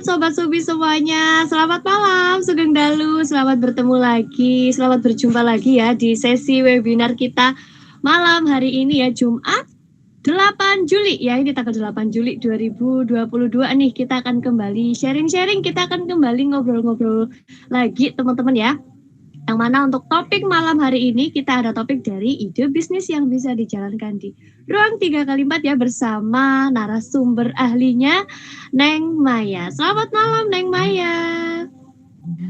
Sobat Subi semuanya. Selamat malam Sugeng Dalu. Selamat bertemu lagi, selamat berjumpa lagi ya di sesi webinar kita malam hari ini ya, Jumat 8 Juli ya, ini tanggal 8 Juli 2022 nih. Kita akan kembali sharing-sharing, kita akan kembali ngobrol-ngobrol lagi teman-teman ya. Yang mana untuk topik malam hari ini kita ada topik dari ide bisnis yang bisa dijalankan di ruang 3x4 ya, bersama narasumber ahlinya Neng Maya. Selamat malam Neng Maya.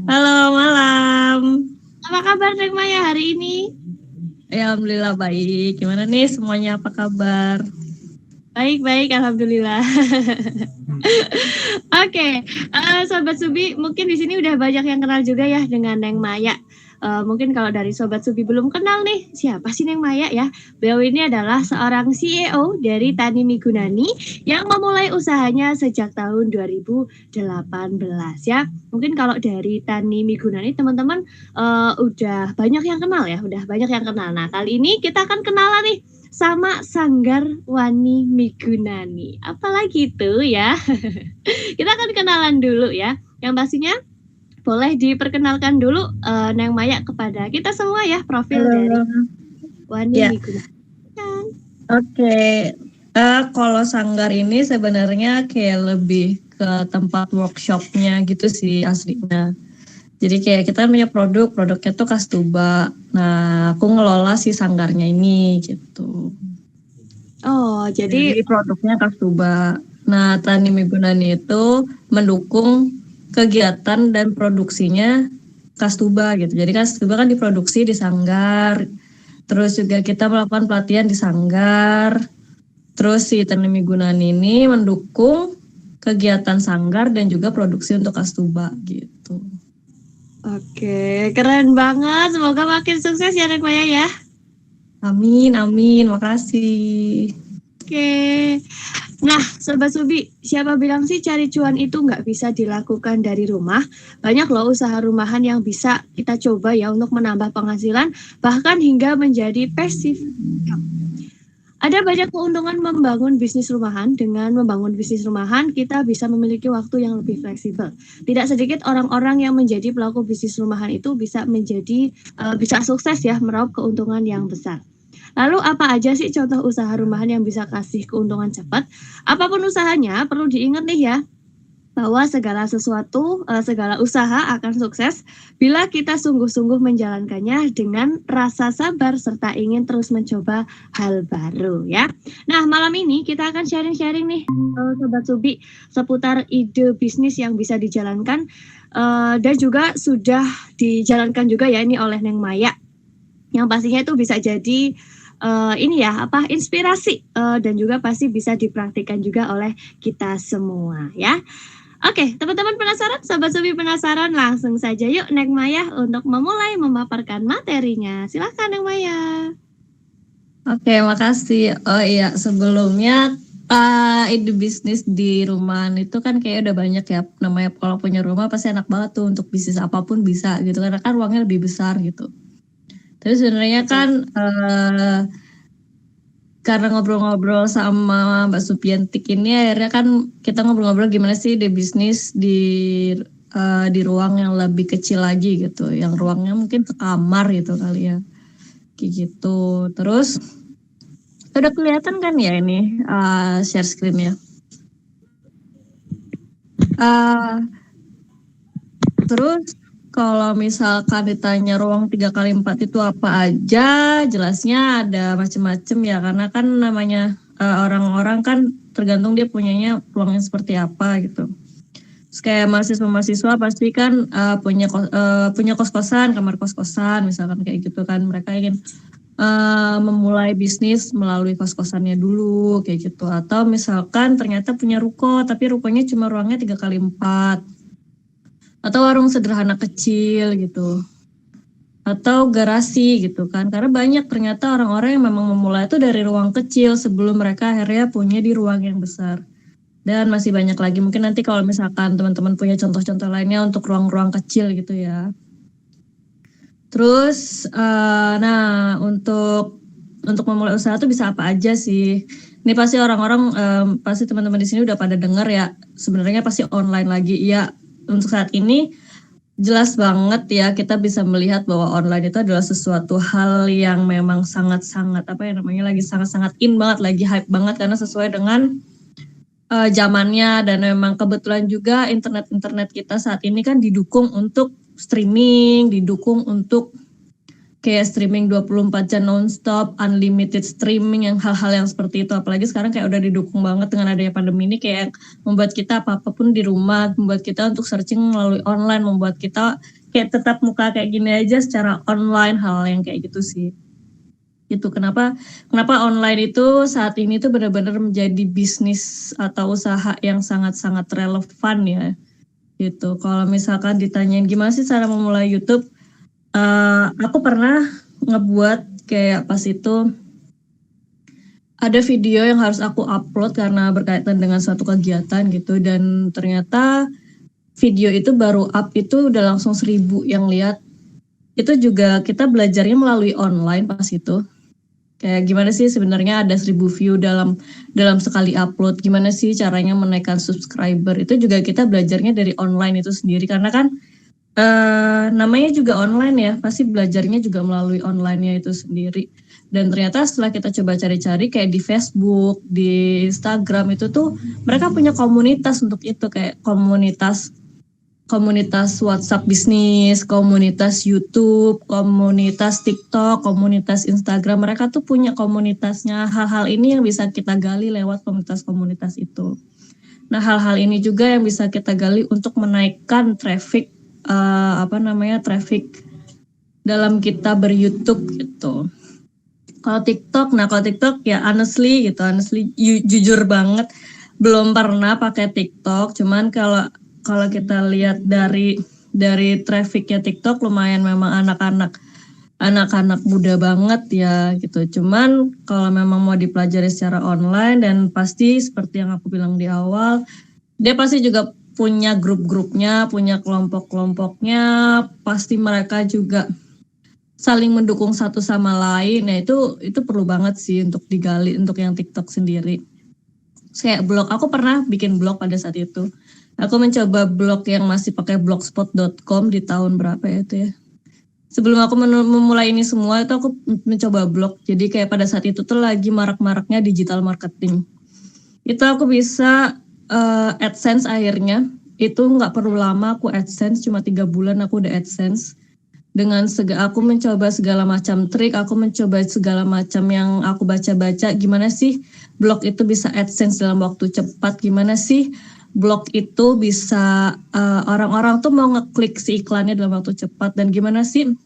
Halo malam. Apa kabar Neng Maya hari ini? Ya, alhamdulillah baik. Gimana nih semuanya, apa kabar? Baik-baik, alhamdulillah. Oke, Sobat Subi, mungkin di sini udah banyak yang kenal juga ya dengan Neng Maya. Mungkin kalau dari Sobat Subi belum kenal nih, siapa sih Neng Maya ya? Beliau ini adalah seorang CEO dari Tani Migunani yang memulai usahanya sejak tahun 2018 ya. Mungkin kalau dari Tani Migunani teman-teman udah banyak yang kenal ya, udah banyak yang kenal. Nah, kali ini kita akan kenalan nih sama Sanggar Wani Migunani. Apalagi itu ya. Kita akan kenalan dulu ya. Yang pastinya boleh diperkenalkan dulu Neng Maya kepada kita semua ya, profil dari Wani Migunani. Oke. Kalau Sanggar ini sebenarnya kayak lebih ke tempat workshopnya gitu sih aslinya. Jadi kayak kita punya produknya tuh Kastuba. Nah, aku ngelola si Sanggarnya ini gitu. Oh, jadi produknya Kastuba. Nah, Tani Migunani itu mendukung kegiatan dan produksinya Kastuba gitu. Jadi Kastuba kan diproduksi di Sanggar. Terus juga kita melakukan pelatihan di Sanggar. Terus si Tani Migunani ini mendukung kegiatan Sanggar dan juga produksi untuk Kastuba gitu. Oke, keren banget. Semoga makin sukses ya Neng Maya ya. Amin, makasih. Oke. Nah, Sobat Subi, siapa bilang sih cari cuan itu nggak bisa dilakukan dari rumah? Banyak loh usaha rumahan yang bisa kita coba ya untuk menambah penghasilan, bahkan hingga menjadi pasif. Ada banyak keuntungan membangun bisnis rumahan. Dengan membangun bisnis rumahan, kita bisa memiliki waktu yang lebih fleksibel. Tidak sedikit orang-orang yang menjadi pelaku bisnis rumahan itu bisa bisa sukses ya, meraup keuntungan yang besar. Lalu apa aja sih contoh usaha rumahan yang bisa kasih keuntungan cepat? Apapun usahanya, perlu diingat nih ya, bahwa segala usaha akan sukses bila kita sungguh-sungguh menjalankannya dengan rasa sabar serta ingin terus mencoba hal baru ya. Nah, malam ini kita akan sharing-sharing nih Sobat Subi seputar ide bisnis yang bisa dijalankan dan juga sudah dijalankan juga ya ini oleh Neng Maya. Yang pastinya itu bisa jadi inspirasi dan juga pasti bisa dipraktikkan juga oleh kita semua ya. Oke, teman-teman penasaran? Sobat Subi penasaran? Langsung saja yuk Neng Maya untuk memulai memaparkan materinya. Silahkan Neng Maya. Oke, makasih. Oh iya, sebelumnya ide bisnis di rumahan itu kan kayak udah banyak ya. Namanya kalau punya rumah pasti enak banget tuh untuk bisnis apapun bisa gitu. Karena kan ruangnya lebih besar gitu. Terus sebenarnya kan karena ngobrol-ngobrol sama Mbak Supiantik ini akhirnya kan kita ngobrol-ngobrol gimana sih ide bisnis di ruang yang lebih kecil lagi gitu. Yang ruangnya mungkin sekamar gitu kali ya. Kayak gitu. Terus udah kelihatan kan ya ini share screen ya. Terus kalau misalkan ditanya ruang 3x4 itu apa aja, jelasnya ada macam-macam ya, karena kan namanya orang-orang kan tergantung dia punyanya ruangnya seperti apa gitu. Terus kayak mahasiswa-mahasiswa pasti kan punya kos-kosan, kamar kos-kosan misalkan kayak gitu kan, mereka ingin memulai bisnis melalui kos-kosannya dulu kayak gitu. Atau misalkan ternyata punya ruko tapi rukonya cuma ruangnya 3x4. Atau warung sederhana kecil gitu. Atau garasi gitu kan. Karena banyak ternyata orang-orang yang memang memulai itu dari ruang kecil sebelum mereka akhirnya punya di ruang yang besar. Dan masih banyak lagi. Mungkin nanti kalau misalkan teman-teman punya contoh-contoh lainnya untuk ruang-ruang kecil gitu ya. Terus, nah untuk untuk memulai usaha tuh bisa apa aja sih. Ini pasti orang-orang pasti teman-teman di sini udah pada denger ya. Sebenarnya pasti online lagi. Ya, untuk saat ini jelas banget ya kita bisa melihat bahwa online itu adalah sesuatu hal yang memang sangat-sangat lagi sangat-sangat in banget, lagi hype banget karena sesuai dengan zamannya, dan memang kebetulan juga internet kita saat ini kan didukung untuk streaming, didukung untuk kayak streaming 24 jam nonstop, unlimited streaming, yang hal-hal yang seperti itu. Apalagi sekarang kayak udah didukung banget dengan adanya pandemi ini, kayak membuat kita apa-apapun di rumah, membuat kita untuk searching melalui online, membuat kita kayak tetap muka kayak gini aja secara online, hal yang kayak gitu sih. Itu kenapa online itu saat ini tuh benar-benar menjadi bisnis atau usaha yang sangat-sangat relevan ya. Gitu. Kalau misalkan ditanyain gimana sih cara memulai YouTube, aku pernah ngebuat kayak pas itu ada video yang harus aku upload karena berkaitan dengan suatu kegiatan gitu, dan ternyata video itu baru up itu udah langsung 1000 yang lihat. Itu juga kita belajarnya melalui online pas itu. Kayak gimana sih sebenarnya ada 1000 view dalam sekali upload, gimana sih caranya menaikkan subscriber, itu juga kita belajarnya dari online itu sendiri, karena kan namanya juga online ya, pasti belajarnya juga melalui online-nya itu sendiri. Dan ternyata setelah kita coba cari-cari kayak di Facebook, di Instagram itu tuh mereka punya komunitas untuk itu, kayak komunitas WhatsApp bisnis, komunitas YouTube, komunitas TikTok, komunitas Instagram. Mereka tuh punya komunitasnya. Hal-hal ini yang bisa kita gali lewat komunitas-komunitas itu. Nah, hal-hal ini juga yang bisa kita gali untuk menaikkan traffic traffic dalam kita ber-YouTube gitu. Kalau TikTok ya honestly jujur banget belum pernah pakai TikTok. Cuman kalau kita lihat dari trafficnya TikTok lumayan, memang anak-anak muda banget ya gitu. Cuman kalau memang mau dipelajari secara online, dan pasti seperti yang aku bilang di awal, dia pasti juga punya grup-grupnya, punya kelompok-kelompoknya, pasti mereka juga saling mendukung satu sama lain. Nah itu perlu banget sih untuk digali untuk yang TikTok sendiri. Kayak blog, aku pernah bikin blog pada saat itu. Aku mencoba blog yang masih pakai blogspot.com di tahun berapa ya itu ya. Sebelum aku memulai ini semua itu aku mencoba blog. Jadi kayak pada saat itu tuh lagi marak-maraknya digital marketing. Itu aku bisa AdSense akhirnya. Itu nggak perlu lama aku AdSense, cuma 3 bulan aku udah AdSense. Dengan aku mencoba segala macam trik, aku mencoba segala macam yang aku baca-baca, gimana sih blog itu bisa AdSense dalam waktu cepat, gimana sih blog itu bisa orang-orang tuh mau ngeklik si iklannya dalam waktu cepat, dan gimana sih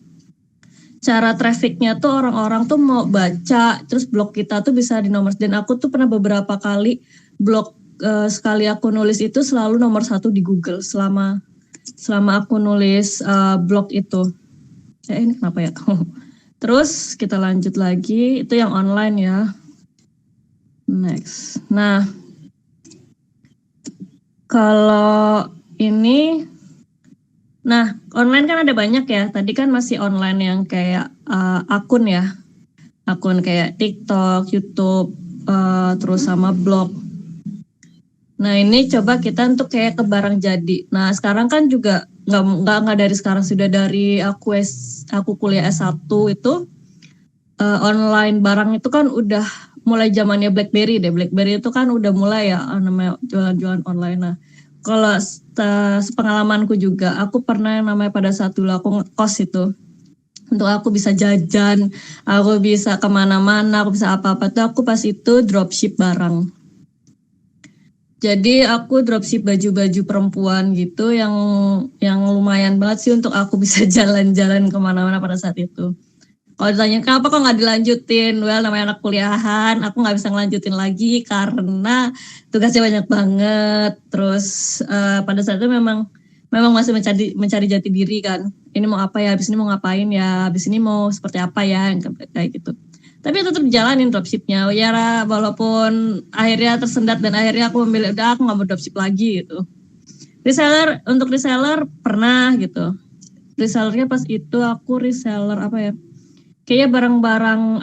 cara trafficnya tuh orang-orang tuh mau baca, terus blog kita tuh bisa di nomor. Dan aku tuh pernah beberapa kali blog sekali aku nulis itu selalu nomor 1 di Google selama aku nulis blog itu. Ini kenapa ya? Terus kita lanjut lagi, itu yang online ya. Next. Nah, kalau ini, online kan ada banyak ya. Tadi kan masih online yang kayak akun ya, akun kayak TikTok, YouTube, terus sama blog. Nah ini coba kita untuk kayak ke barang jadi. Nah sekarang kan juga nggak dari sekarang, sudah dari aku kuliah S1 itu online barang itu kan udah mulai zamannya BlackBerry deh. BlackBerry itu kan udah mulai ya namanya jualan-jualan online. Nah kalau pengalamanku juga, aku pernah yang namanya pada saat dulu aku ngekos itu, untuk aku bisa jajan, aku bisa kemana-mana, aku bisa apa-apa tuh aku pas itu dropship barang. Jadi aku dropship baju-baju perempuan gitu yang lumayan banget sih untuk aku bisa jalan-jalan kemana-mana pada saat itu. Kalau ditanya kenapa kok nggak dilanjutin, namanya anak kuliahan, aku nggak bisa ngelanjutin lagi karena tugasnya banyak banget. Terus pada saat itu memang masih mencari jati diri kan. Ini mau apa ya, habis ini mau ngapain ya, habis ini mau seperti apa ya, kayak gitu. Tapi tetap jalanin dropshipnya, ya walaupun akhirnya tersendat dan akhirnya aku memilih udah aku nggak mau dropship lagi gitu. Untuk reseller pernah gitu. Resellernya pas itu aku reseller apa ya? kayaknya barang-barang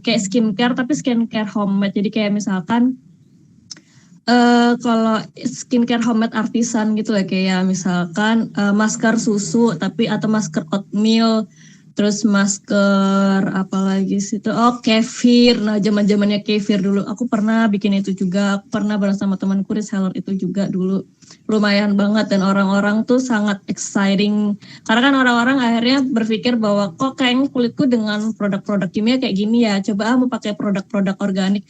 kayak skincare tapi skincare homemade. Jadi kayak misalkan kalau skincare homemade artisan gitu lah, kayak misalkan masker susu tapi atau masker oatmeal, terus masker apalagi sih itu, kefir. Nah, zaman-zamannya kefir dulu aku pernah bikin itu juga. Aku pernah bareng sama temanku reseller itu juga dulu. Lumayan banget, dan orang-orang tuh sangat exciting karena kan orang-orang akhirnya berpikir bahwa kok kayaknya kulitku dengan produk-produk kimia kayak gini ya, coba mau pakai produk-produk organik.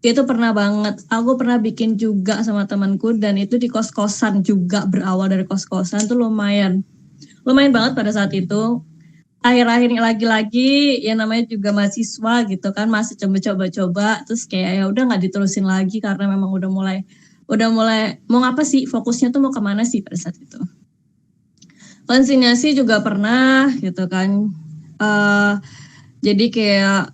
Itu pernah banget. Aku pernah bikin juga sama temanku, dan itu di kos-kosan juga, berawal dari kos-kosan tuh lumayan banget pada saat itu. Akhir-akhir ini lagi-lagi ya namanya juga mahasiswa gitu kan, masih coba-coba, terus kayak ya udah nggak diterusin lagi karena memang udah mulai mau ngapa sih, fokusnya tuh mau kemana sih pada saat itu. Konsinyasi juga pernah gitu kan. Jadi kayak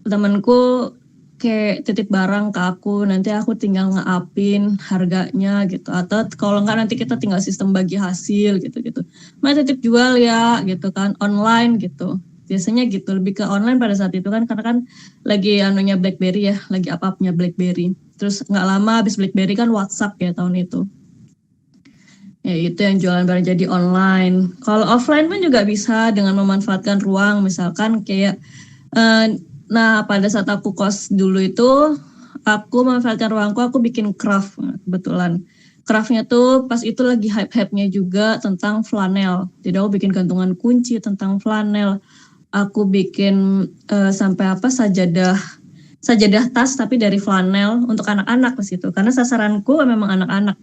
temanku kayak titip barang ke aku, nanti aku tinggal nge-upin harganya gitu, atau kalau enggak nanti kita tinggal sistem bagi hasil gitu. Titip jual ya gitu kan, online gitu. Biasanya gitu, lebih ke online pada saat itu kan, karena kan lagi anunya BlackBerry ya, lagi apa-apanya BlackBerry. Terus nggak lama habis BlackBerry kan WhatsApp ya tahun itu. Ya itu yang jualan barang jadi online. Kalau offline pun juga bisa dengan memanfaatkan ruang, misalkan kayak nah pada saat aku kos dulu itu, aku memanfaatkan ruangku, aku bikin craft kebetulan. Craftnya tuh pas itu lagi hype-hype-nya juga tentang flanel. Jadi aku bikin gantungan kunci tentang flanel. Aku bikin sampai sajadah tas tapi dari flanel untuk anak-anak pas itu. Karena sasaranku memang anak-anak.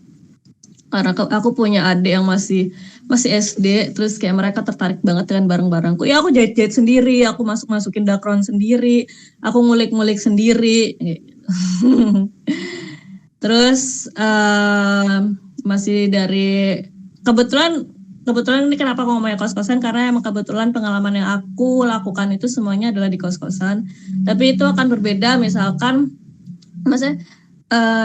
Karena aku punya adik yang masih SD, terus kayak mereka tertarik banget dengan barang-barangku. Ya aku jahit-jahit sendiri, aku masukin dakron sendiri, aku ngulik-ngulik sendiri. Terus masih dari kebetulan ini kenapa aku ngomongnya kos-kosan, karena emang kebetulan pengalaman yang aku lakukan itu semuanya adalah di kos-kosan. Tapi itu akan berbeda misalkan, maksudnya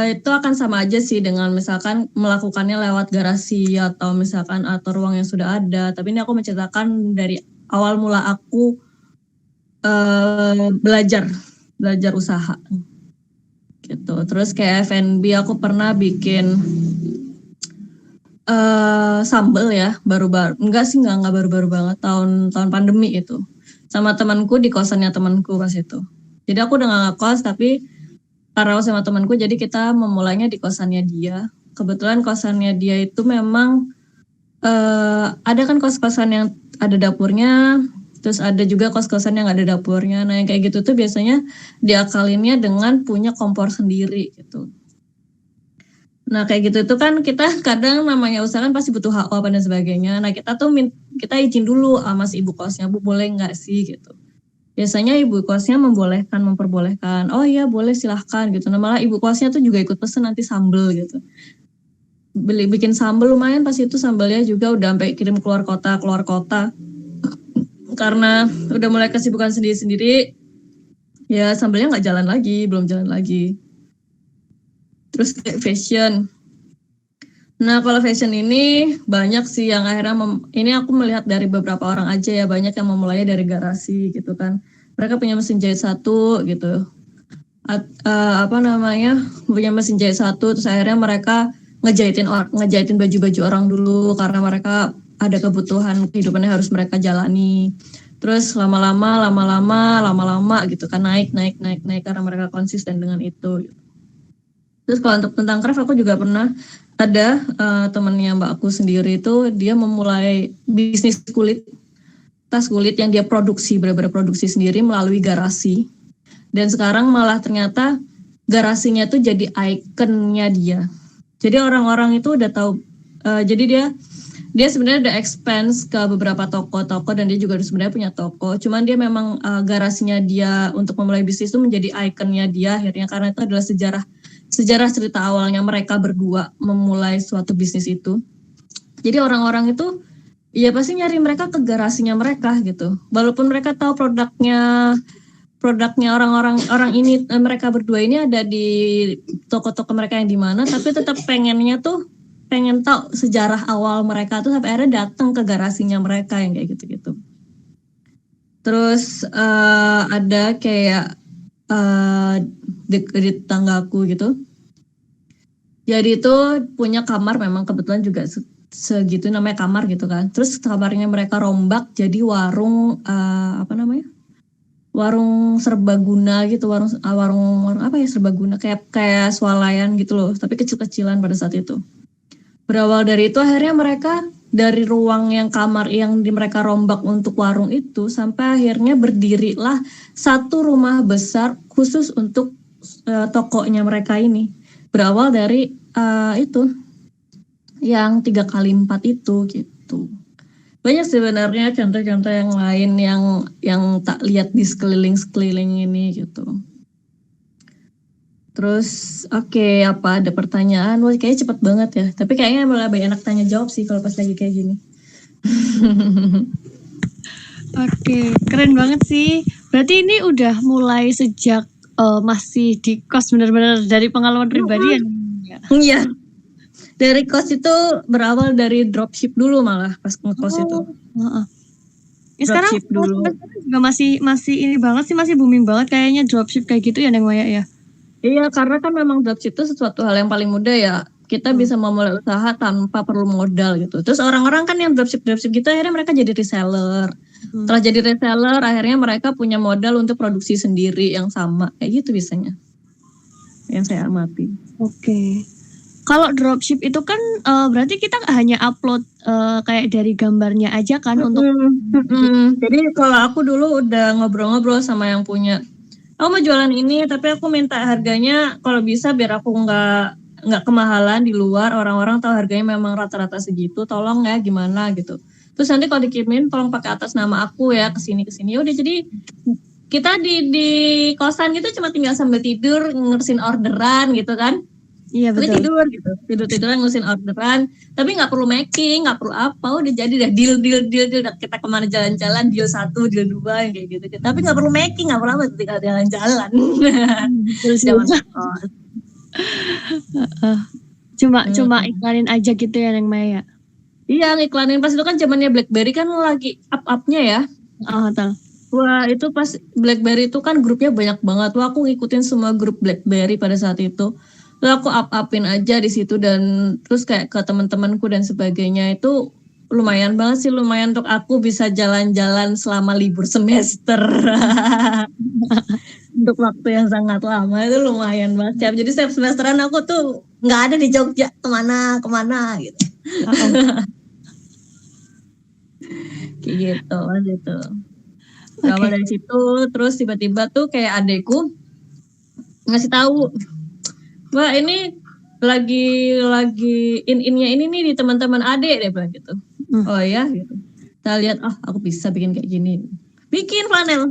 itu akan sama aja sih dengan misalkan melakukannya lewat garasi atau misalkan atau ruang yang sudah ada. Tapi ini aku menceritakan dari awal mula aku belajar usaha gitu. Terus kayak F&B aku pernah bikin sambal ya, baru-baru. Enggak baru-baru banget, tahun pandemi itu. Sama temanku di kosannya temanku pas itu. Jadi aku udah gak ngekos, tapi karena sama temanku, jadi kita memulainya di kosannya dia. Kebetulan kosannya dia itu memang ada kan kos-kosan yang ada dapurnya, terus ada juga kos-kosan yang ada dapurnya. Nah yang kayak gitu tuh biasanya diakalinnya dengan punya kompor sendiri gitu. Nah kayak gitu tuh kan kita kadang namanya usaha kan pasti butuh HO dan sebagainya. Nah kita izin dulu sama si ibu kosnya, Bu boleh nggak sih gitu. Biasanya ibu kosnya memperbolehkan, oh iya boleh silahkan gitu. Nah malah ibu kosnya tuh juga ikut pesen nanti sambel gitu. Bikin sambel lumayan pas itu, sambelnya juga udah sampai kirim keluar kota. Karena udah mulai kesibukan sendiri-sendiri, ya sambelnya belum jalan lagi. Terus kayak fashion. Nah kalau fashion ini banyak sih yang akhirnya ini aku melihat dari beberapa orang aja ya, banyak yang memulainya dari garasi gitu kan. Mereka punya mesin jahit satu gitu, punya mesin jahit satu, terus akhirnya mereka ngejahitin baju-baju orang dulu karena mereka ada kebutuhan kehidupannya harus mereka jalani. Terus lama-lama gitu kan naik karena mereka konsisten dengan itu. Terus kalau untuk tentang craft aku juga pernah ada temannya mbak aku sendiri itu, dia memulai bisnis tas kulit yang dia benar-benar produksi sendiri melalui garasi. Dan sekarang malah ternyata garasinya tuh jadi ikonnya dia. Jadi orang-orang itu udah tahu, jadi dia sebenarnya udah expense ke beberapa toko-toko dan dia juga sebenarnya punya toko. Cuman dia memang garasinya dia untuk memulai bisnis itu menjadi ikonnya dia akhirnya, karena itu adalah sejarah cerita awalnya mereka berdua memulai suatu bisnis itu. Jadi orang-orang itu ya pasti nyari mereka ke garasinya mereka gitu. Walaupun mereka tahu produknya orang ini, mereka berdua ini ada di toko-toko mereka yang di mana, tapi tetap pengen tahu sejarah awal mereka tuh sampai akhirnya datang ke garasinya mereka yang kayak gitu-gitu. Terus ada kayak di tanggaku gitu. Jadi itu punya kamar memang kebetulan juga segitu namanya kamar gitu kan. Terus kamarnya mereka rombak jadi warung warung serbaguna gitu, warung apa ya serbaguna kayak swalayan gitu loh, tapi kecil-kecilan pada saat itu. Berawal dari itu akhirnya mereka dari ruang yang kamar yang mereka rombak untuk warung itu sampai akhirnya berdirilah satu rumah besar khusus untuk tokonya mereka ini. Berawal dari itu yang 3x4 itu gitu. Banyak sebenarnya contoh-contoh yang lain yang tak lihat di sekeliling ini gitu. Terus oke, apa ada pertanyaan? Wah, kayaknya cepet banget ya. Tapi kayaknya malah banyak enak tanya jawab sih kalau pas lagi kayak gini. Oke, keren banget sih. Berarti ini udah mulai sejak masih di kos, benar-benar dari pengalaman pribadi ya? Iya. Dari kos itu berawal dari dropship dulu malah pas ngekos itu. Ya, sekarang dulu juga masih ini banget sih, masih booming banget kayaknya dropship kayak gitu ya Neng Maya ya. Iya, karena kan memang dropship itu sesuatu hal yang paling mudah ya. Kita bisa memulai usaha tanpa perlu modal gitu. Terus orang-orang kan yang dropship gitu akhirnya mereka jadi reseller. Setelah jadi reseller akhirnya mereka punya modal untuk produksi sendiri yang sama. Kayak gitu biasanya. Yang saya amati. Oke. Kalau dropship itu kan berarti kita hanya upload kayak dari gambarnya aja kan untuk. Jadi kalau aku dulu udah ngobrol-ngobrol sama yang punya, aku mau jualan ini tapi aku minta harganya kalau bisa biar aku nggak kemahalan di luar, orang-orang tahu harganya memang rata-rata segitu, tolong ya gimana gitu. Terus nanti kalau dikirimin tolong pakai atas nama aku ya kesini. Udah jadi kita di kosan gitu cuma tinggal sambil tidur ngurusin orderan gitu kan. Iya betul. Tidur-tiduran ngurusin orderan, tapi nggak perlu making, nggak perlu apa, udah jadi dah deal. Kita kemana jalan-jalan, deal 1, deal 2 kayak gitu. Tapi nggak perlu making, nggak perlu apa, tinggal jalan-jalan. Cuma iklanin aja gitu ya Neng Maya. Iya, ngiklanin pas itu kan zamannya BlackBerry kan lagi up-upnya ya. Tahu. Wah, itu pas BlackBerry itu kan grupnya banyak banget. Wah, aku ngikutin semua grup BlackBerry pada saat itu. Lalu aku up-upin aja di situ dan terus kayak ke teman-temanku dan sebagainya itu lumayan banget sih, lumayan untuk aku bisa jalan-jalan selama libur semester. Untuk waktu yang sangat lama itu lumayan banget. Jadi setiap semesteran aku tuh nggak ada di Jogja, kemana gitu. Kayak gitu. Awal dari situ terus tiba-tiba tuh kayak adekku ngasih tahu, wah ini lagi in-innya ini nih di teman-teman adek deh bilang gitu. Oh ya gitu. Kita lihat, aku bisa bikin kayak gini. Bikin flanel.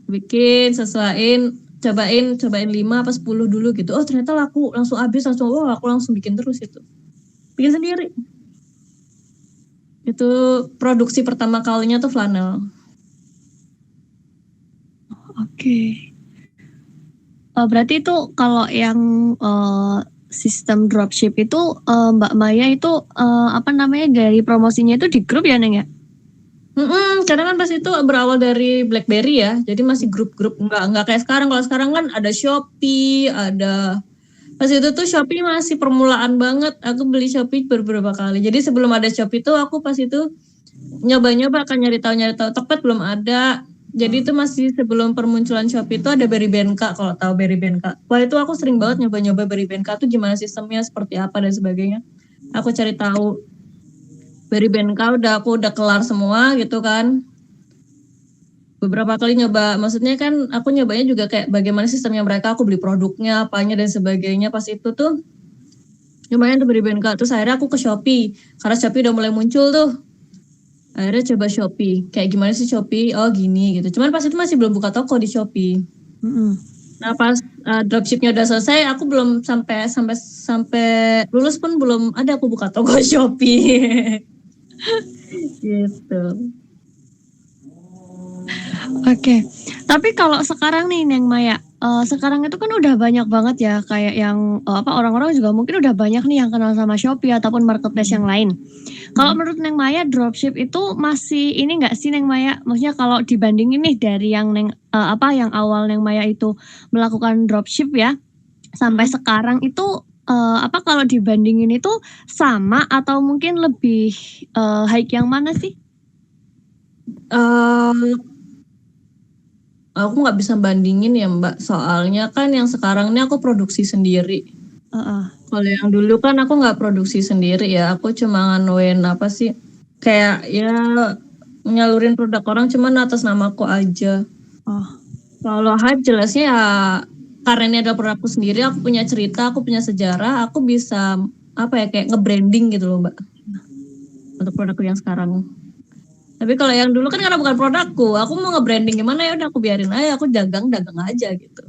Bikin, sesuaiin, cobain 5 apa 10 dulu gitu. Oh ternyata laku, langsung habis, aku langsung bikin terus itu. Bikin sendiri. Itu produksi pertama kalinya tuh flanel. Oke. Berarti itu kalau yang sistem dropship itu Mbak Maya itu dari promosinya itu di grup ya Neng ya? Karena kan pas itu berawal dari BlackBerry ya, jadi masih grup-grup, nggak kayak sekarang. Kalau sekarang kan ada Shopee, ada pas itu tuh Shopee masih permulaan banget. Aku beli Shopee beberapa kali. Jadi sebelum ada Shopee tuh aku pas itu nyoba-nyoba kan nyari tahu Tokped belum ada. Jadi itu masih sebelum permunculan Shopee itu ada Berrybenka, kalau tahu Berrybenka. Wah itu aku sering banget nyoba-nyoba Berrybenka tuh gimana sistemnya, seperti apa dan sebagainya. Aku cari tahu. Berrybenka aku udah kelar semua gitu kan. Beberapa kali nyoba, maksudnya kan aku nyobanya juga kayak bagaimana sistemnya mereka, aku beli produknya, apanya dan sebagainya. Pas itu tuh lumayan tuh Berrybenka. Terus akhirnya aku ke Shopee, karena Shopee udah mulai muncul tuh. Akhirnya coba Shopee, kayak gimana sih Shopee? Oh gini gitu. Cuman pas itu masih belum buka toko di Shopee. Nah pas dropshipnya udah selesai, aku belum sampai lulus pun belum ada aku buka toko Shopee. Gitu. Oke. Tapi kalau sekarang nih Neng Maya, sekarang itu kan udah banyak banget ya kayak yang orang-orang juga mungkin udah banyak nih yang kenal sama Shopee ataupun marketplace yang lain. Kalau menurut Neng Maya dropship itu masih ini nggak sih Neng Maya? Maksudnya kalau dibandingin nih dari yang yang awal Neng Maya itu melakukan dropship ya sampai sekarang itu kalau dibandingin itu sama atau mungkin lebih high yang mana sih? Aku nggak bisa bandingin ya Mbak, soalnya kan yang sekarang ini aku produksi sendiri. Kalau yang dulu kan aku nggak produksi sendiri ya, aku cuma nganuin kayak ya nyalurin produk orang cuman atas namaku aja. Kalau hype jelasnya ya karena ini adalah produkku sendiri, aku punya cerita, aku punya sejarah, aku bisa kayak nge-branding gitu loh Mbak untuk produkku yang sekarang. Tapi kalau yang dulu kan karena bukan produkku, aku mau nge-branding gimana ya udah aku biarin aja, aku dagang aja gitu.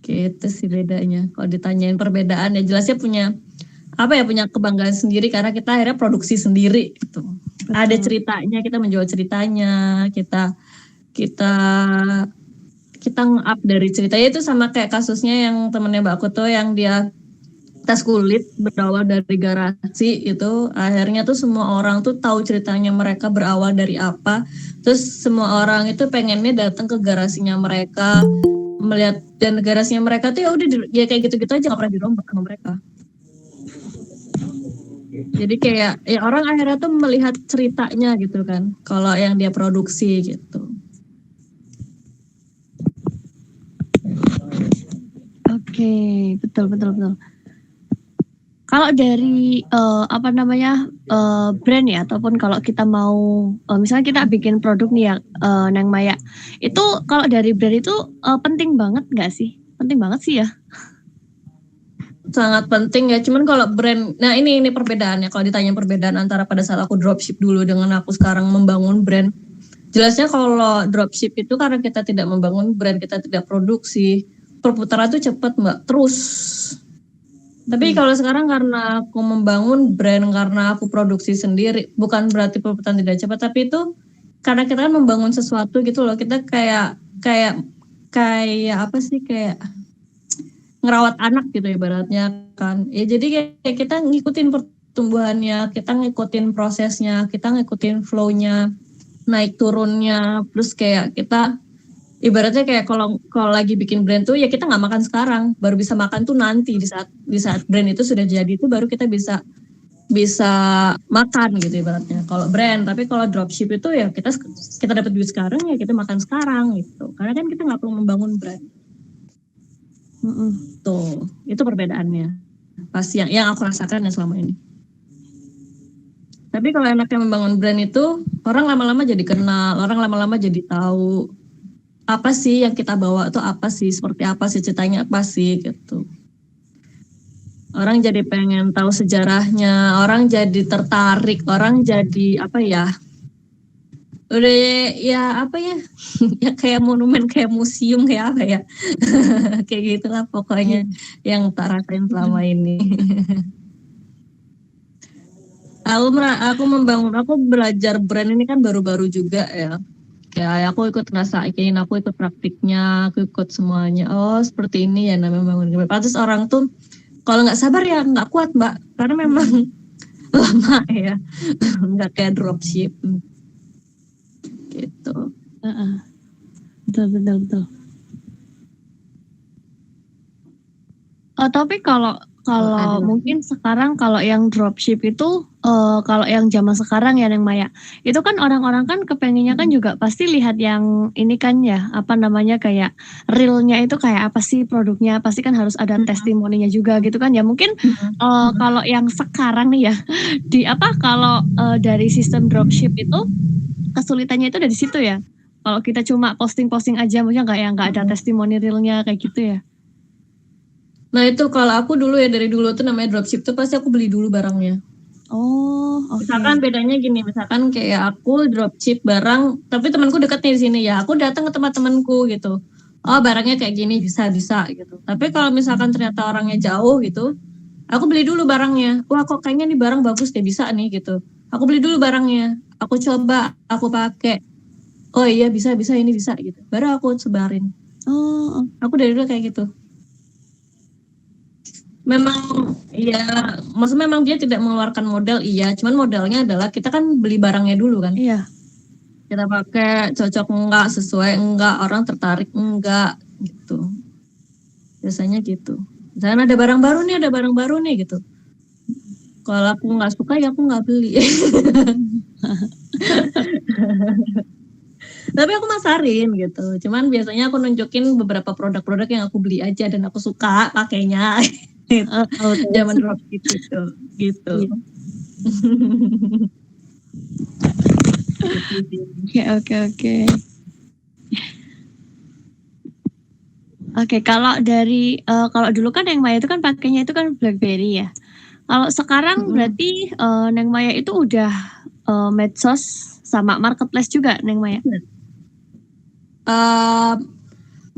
Gitu sih bedanya. Kalau ditanyain perbedaan ya jelasnya punya kebanggaan sendiri karena kita akhirnya produksi sendiri gitu. Betul. Ada ceritanya, kita menjual ceritanya, kita nge-up dari ceritanya. Itu sama kayak kasusnya yang temennya Mbak aku tuh yang dia tas kulit berawal dari garasi itu, akhirnya tuh semua orang tuh tahu ceritanya mereka berawal dari apa, terus semua orang itu pengennya datang ke garasinya mereka, melihat, dan garasinya mereka tuh ya udah ya kayak gitu-gitu aja, nggak pernah dirombak sama mereka. Jadi kayak ya orang akhirnya tuh melihat ceritanya gitu kan, kalau yang dia produksi gitu. Oke, betul. Kalau dari brand ya, ataupun kalau kita mau misalnya kita bikin produk nih ya, Neng Maya, itu kalau dari brand itu penting banget nggak sih? Penting banget sih ya. Sangat penting ya, cuman kalau brand, nah ini perbedaannya. Kalau ditanya perbedaan antara pada saat aku dropship dulu dengan aku sekarang membangun brand, jelasnya kalau dropship itu karena kita tidak membangun brand, kita tidak produksi, perputaran itu cepat Mbak, terus. Tapi kalau sekarang karena aku membangun brand, karena aku produksi sendiri, bukan berarti perputaran tidak cepat, tapi itu karena kita kan membangun sesuatu gitu loh, kita kayak ngerawat anak gitu ibaratnya kan. Ya jadi kayak kita ngikutin pertumbuhannya, kita ngikutin prosesnya, kita ngikutin flow-nya, naik turunnya, plus kayak kita ibaratnya kayak kalau lagi bikin brand tuh ya kita nggak makan sekarang, baru bisa makan tuh nanti di saat brand itu sudah jadi itu baru kita bisa makan gitu ibaratnya. Kalau brand, tapi kalau dropship itu ya kita dapat duit sekarang ya kita makan sekarang gitu. Karena kan kita nggak perlu membangun brand. Tuh, itu perbedaannya. Pasti yang aku rasakan ya selama ini. Tapi kalau enaknya membangun brand itu orang lama-lama jadi kenal, orang lama-lama jadi tahu apa sih yang kita bawa tuh apa sih, seperti apa sih ceritanya apa sih gitu. Orang jadi pengen tahu sejarahnya, orang jadi tertarik, orang jadi udah ya ya kayak monumen, kayak museum, kayak apa ya kayak gitulah pokoknya yang tak rasain selama ini. Aku belajar brand ini kan baru-baru juga ya. Ya aku ikut ngerasain, aku ikut praktiknya, aku ikut semuanya. Oh seperti ini ya namanya bangun brand. Pantes orang tuh kalau nggak sabar ya nggak kuat Mbak, karena memang lama ya, nggak kayak dropship gitu. Betul. Tapi kalau mungkin sekarang kalau yang dropship itu kalau yang zaman sekarang ya Neng Maya, itu kan orang-orang kan kepengennya kan juga pasti lihat yang ini kan ya, kayak realnya itu kayak apa sih produknya, pasti kan harus ada testimoninya juga gitu kan ya. Mungkin kalau yang sekarang nih ya kalau dari sistem dropship itu kesulitannya itu dari situ ya. Kalau kita cuma posting aja, maksudnya nggak ada testimoni realnya kayak gitu ya. Nah itu kalau aku dulu ya, dari dulu tuh namanya dropship tuh pasti aku beli dulu barangnya. Oh, oke. Misalkan bedanya gini, misalkan kayak aku dropship barang, tapi temanku deket nih di sini ya, aku datang ke tempat temanku gitu. Oh barangnya kayak gini, bisa gitu. Tapi kalau misalkan ternyata orangnya jauh gitu, aku beli dulu barangnya. Wah kok kayaknya nih barang bagus deh, bisa nih gitu. Aku beli dulu barangnya, aku coba, aku pakai. oh iya bisa ini bisa gitu. Baru aku sebarin. Oh, Aku dari dulu kayak gitu. Memang ya, maksudnya memang dia tidak mengeluarkan modal, iya. Cuman modalnya adalah kita kan beli barangnya dulu kan. iya. Kita pakai, cocok enggak, sesuai enggak, orang tertarik enggak gitu. Biasanya gitu. Misalnya ada barang baru nih gitu. Kalau aku nggak suka ya aku nggak beli. Tapi aku masarin gitu. Cuman biasanya aku nunjukin beberapa produk-produk yang aku beli aja dan aku suka pakainya. Zaman dropship gitu. Oke. Oke, kalau dari kalau dulu kan Neng Maya itu kan pakainya itu kan BlackBerry ya. Kalau sekarang berarti Neng Maya itu udah medsos sama marketplace juga Neng Maya.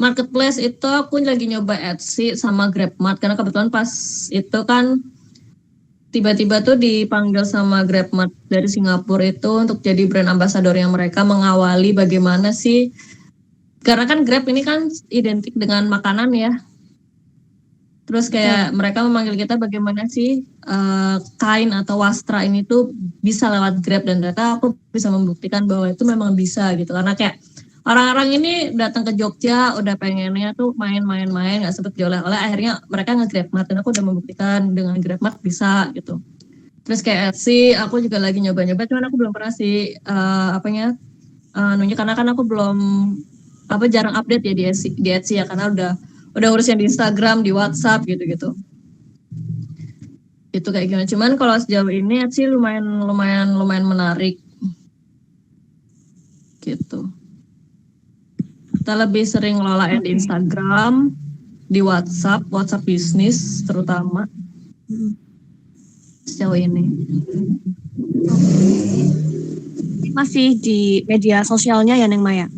Marketplace itu aku lagi nyoba Etsy sama GrabMart karena kebetulan pas itu kan tiba-tiba tuh dipanggil sama GrabMart dari Singapura itu untuk jadi brand ambassador yang mereka mengawali bagaimana sih, karena kan Grab ini kan identik dengan makanan ya. Terus kayak mereka memanggil kita bagaimana sih kain atau wastra ini tuh bisa lewat Grab, dan ternyata aku bisa membuktikan bahwa itu memang bisa gitu. Karena kayak orang-orang ini datang ke Jogja udah pengennya tuh main-main nggak sempet oleh-oleh, akhirnya mereka nge-GrabMart dan aku udah membuktikan dengan GrabMart bisa gitu. Terus kayak Etsy aku juga lagi nyoba-nyoba, cuman aku belum pernah sih nunjuk karena kan aku belum jarang update ya di Etsy ya, karena udah urusnya di Instagram, di WhatsApp gitu-gitu. Itu kayak gimana. Cuman kalau sejauh ini Etsy lumayan menarik. Gitu. Kita lebih sering ngelola di Instagram, di WhatsApp bisnis terutama. Sejauh ini. Masih di media sosialnya ya Neng Maya?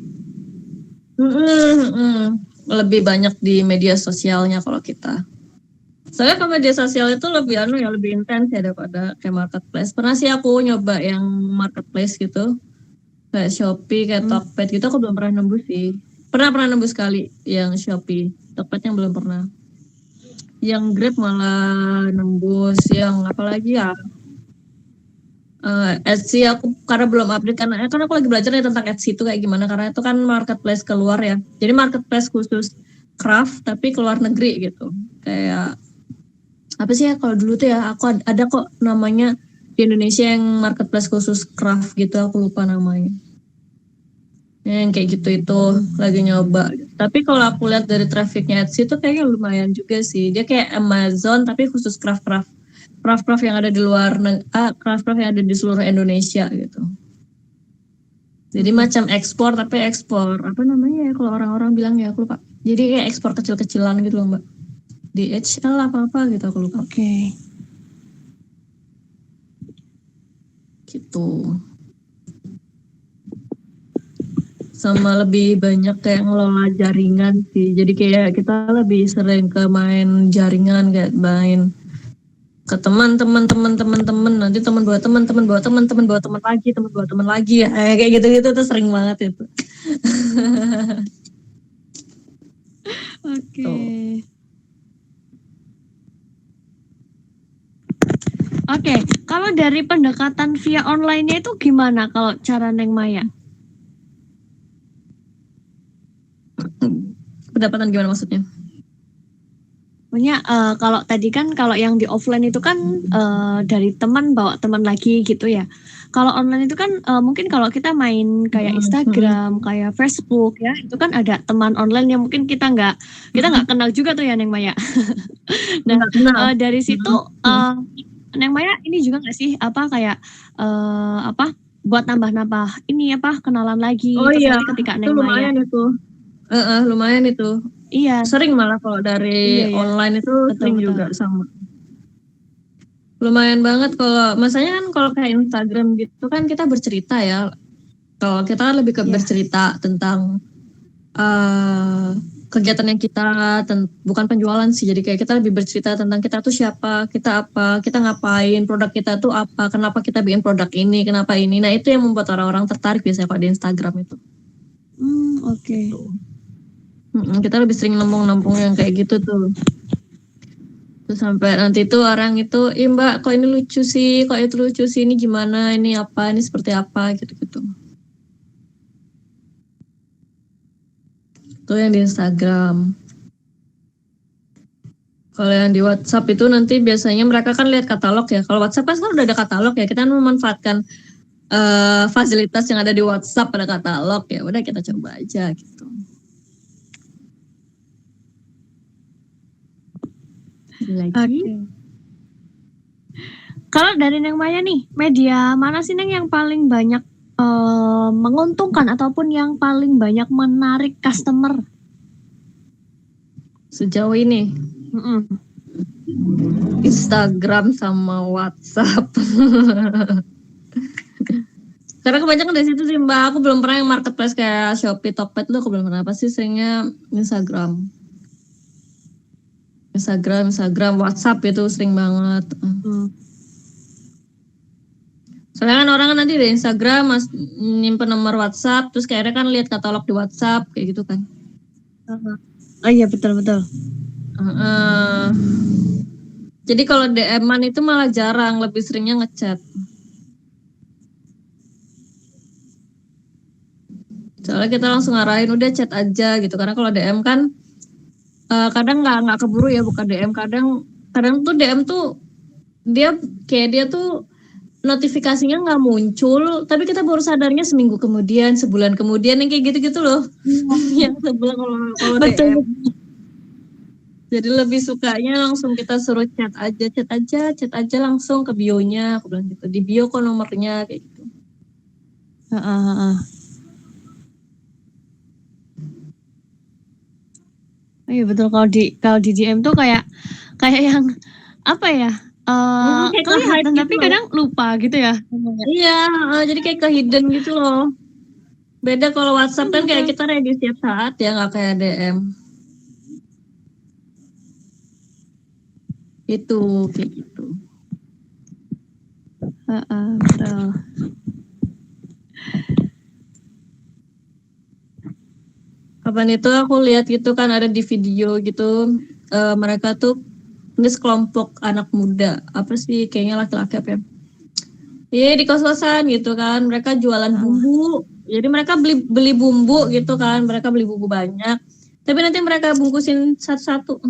Lebih banyak di media sosialnya kalau kita. Soalnya kalau media sosial itu lebih intens ya daripada kayak marketplace. Pernah sih aku nyoba yang marketplace gitu, kayak Shopee, kayak Tokped gitu, aku belum pernah nembus sih. Pernah nembus sekali yang Shopee, Tokped yang belum pernah. Yang Grab malah nembus, yang apalagi ya? Etsy aku karena belum update, karena aku lagi belajar nih tentang Etsy itu kayak gimana, karena itu kan marketplace keluar ya. Jadi marketplace khusus craft tapi keluar negeri gitu. Kayak apa sih ya kalau dulu tuh ya, aku ada kok namanya di Indonesia yang marketplace khusus craft gitu, aku lupa namanya. Yang kayak gitu itu lagi nyoba. Tapi kalau aku lihat dari trafficnya Etsy itu kayaknya lumayan juga sih. Dia kayak Amazon tapi khusus craft yang ada di luar craft yang ada di seluruh Indonesia gitu. Jadi macam ekspor, tapi ekspor apa namanya ya kalau orang-orang bilang ya, aku lupa. Jadi kayak ekspor kecil-kecilan gitu loh Mbak. DHL apa gitu aku lupa. Oke. Gitu. Sama lebih banyak kayak ngelola jaringan sih. Jadi kayak kita lebih sering ke main jaringan, kayak main ke teman-teman, nanti teman bawa teman lagi ya, kayak gitu tuh sering banget itu. Oke. Oke, kalau dari pendekatan via online-nya itu gimana kalau cara Neng Maya? Pendapatan gimana maksudnya? Maksudnya kalau tadi kan kalau yang di offline itu kan dari teman bawa teman lagi gitu ya. Kalau online itu kan mungkin kalau kita main kayak Instagram, kayak Facebook ya, itu kan ada teman online yang mungkin kita nggak kenal juga tuh ya Neng Maya. Nah dari situ Neng Maya ini juga nggak sih kayak buat nambah ini kenalan lagi. Oh iya, ketika itu Neng lumayan Maya. itu. Lumayan itu. Iya. Sering malah kalau dari online itu sering juga sama. Lumayan banget kalau masanya kan kalau kayak Instagram gitu kan kita bercerita ya. Kalau kita kan lebih ke bercerita tentang kegiatan yang kita, bukan penjualan sih. Jadi kayak kita lebih bercerita tentang kita tuh siapa, kita apa, kita ngapain, produk kita tuh apa, kenapa kita bikin produk ini, kenapa ini. Nah itu yang membuat orang-orang tertarik biasanya kalau di Instagram itu. Oke. Kita lebih sering nampung yang kayak gitu tuh. Terus sampai nanti tuh orang itu, Mbak, kok ini lucu sih, kok itu lucu sih, ini gimana, ini apa, ini seperti apa, gitu-gitu. Itu yang di Instagram. Kalau yang di WhatsApp itu nanti biasanya mereka kan lihat katalog ya. Kalau WhatsApp kan udah ada katalog ya, kita memanfaatkan fasilitas yang ada di WhatsApp pada katalog ya. Udah kita coba aja gitu. Lagi. Oke. Kalau dari Neng Maya nih, media mana sih Neng yang paling banyak menguntungkan ataupun yang paling banyak menarik customer sejauh ini? Instagram sama WhatsApp. Karena kebanyakan dari situ sih Mbak, aku belum pernah yang marketplace kayak Shopee, Tokped tuh aku belum pernah. Pasti seringnya Instagram, WhatsApp itu sering banget. Soalnya kan orang kan nanti di Instagram nyimpen nomor WhatsApp, terus kayaknya kan lihat katalog di WhatsApp kayak gitu kan. Oh iya betul. Jadi kalau DM-an itu malah jarang, lebih seringnya ngechat. Soalnya kita langsung ngarahin udah chat aja gitu, karena kalau DM kan kadang nggak keburu ya buka DM, kadang tuh DM tuh dia tuh notifikasinya nggak muncul, tapi kita baru sadarnya seminggu kemudian, sebulan kemudian, yang kayak gitu-gitu loh. Yang sebelah kalau DM. Jadi lebih sukanya langsung kita suruh chat aja langsung ke bio-nya, aku bilang gitu. Di bio kok nomornya kayak gitu. Iya betul, kalau di DM tuh kayak yang apa ya? Kelihatan tapi gitu kadang lupa gitu ya. Iya, jadi kayak ke hidden gitu loh. Beda kalau WhatsApp kan kayak kita ready setiap saat ya, nggak kayak DM. Itu kayak gitu. Betul. Kapan itu aku lihat gitu kan ada di video gitu, mereka tuh ini sekelompok anak muda, apa sih kayaknya laki-laki apa ya? Iya di kos-kosan gitu kan, mereka jualan bumbu. Jadi mereka beli bumbu gitu kan, mereka beli bumbu banyak. Tapi nanti mereka bungkusin satu-satu.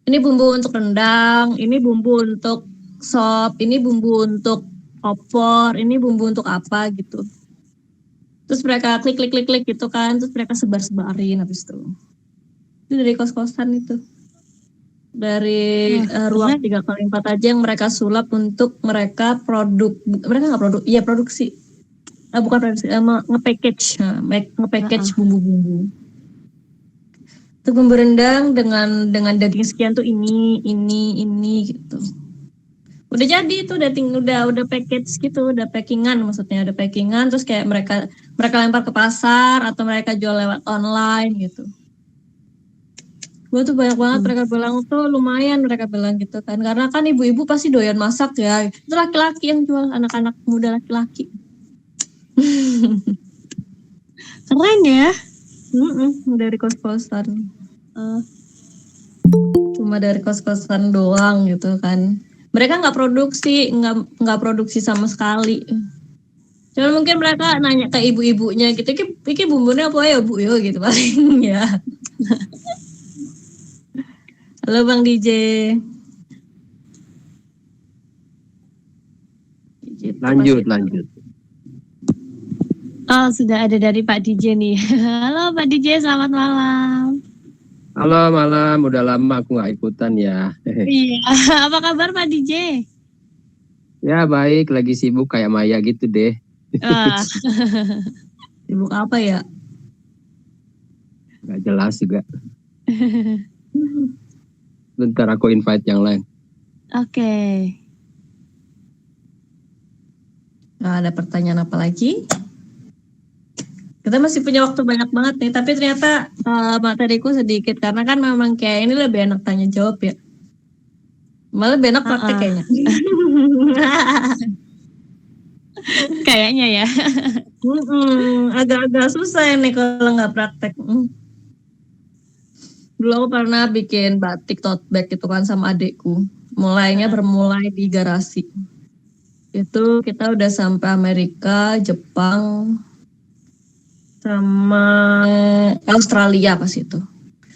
Ini bumbu untuk rendang, ini bumbu untuk sop, ini bumbu untuk opor, ini bumbu untuk apa gitu. Terus mereka klik gitu kan, terus mereka sebarin habis itu. Itu dari kos-kosan itu. Dari ruang 3x4 aja yang mereka sulap untuk mereka produksi. Bukan produksi, nge-package bumbu-bumbu. Untuk bumbu rendang dengan daging sekian tuh ini gitu. Udah jadi itu udah package gitu, udah packingan maksudnya, udah packingan terus kayak mereka lempar ke pasar atau mereka jual lewat online gitu. Gue tuh banyak banget mereka bilang tuh lumayan, mereka bilang gitu kan, karena kan ibu-ibu pasti doyan masak ya, itu laki-laki yang jual, anak-anak muda laki-laki. Keren ya. Dari kos-kosan. Cuma dari kos-kosan doang gitu kan. Mereka nggak produksi sama sekali. Cuma mungkin mereka nanya ke ibu-ibunya gitu, iki bumbunya apa ya bu yo gitu paling ya. Halo Bang DJ. Lanjut. Oh, sudah ada dari Pak DJ nih. Halo Pak DJ, selamat malam. Halo malam, udah lama aku nggak ikutan ya. Iya, apa kabar Pak DJ? Ya baik, lagi sibuk kayak Maya gitu deh. Sibuk apa ya? Gak jelas juga. Bentar aku invite yang lain. Oke. Nah, ada pertanyaan apa lagi? Kita masih punya waktu banyak banget nih, tapi ternyata materiku sedikit karena kan memang kayak ini lebih enak tanya jawab ya. Malah lebih enak praktek kayaknya. Kayaknya ya. Agak-agak susah ini kalau nggak praktek. Dulu aku pernah bikin batik tote bag gitu kan sama adikku. Bermulai di garasi. Itu kita udah sampai Amerika, Jepang, sama Australia pas itu.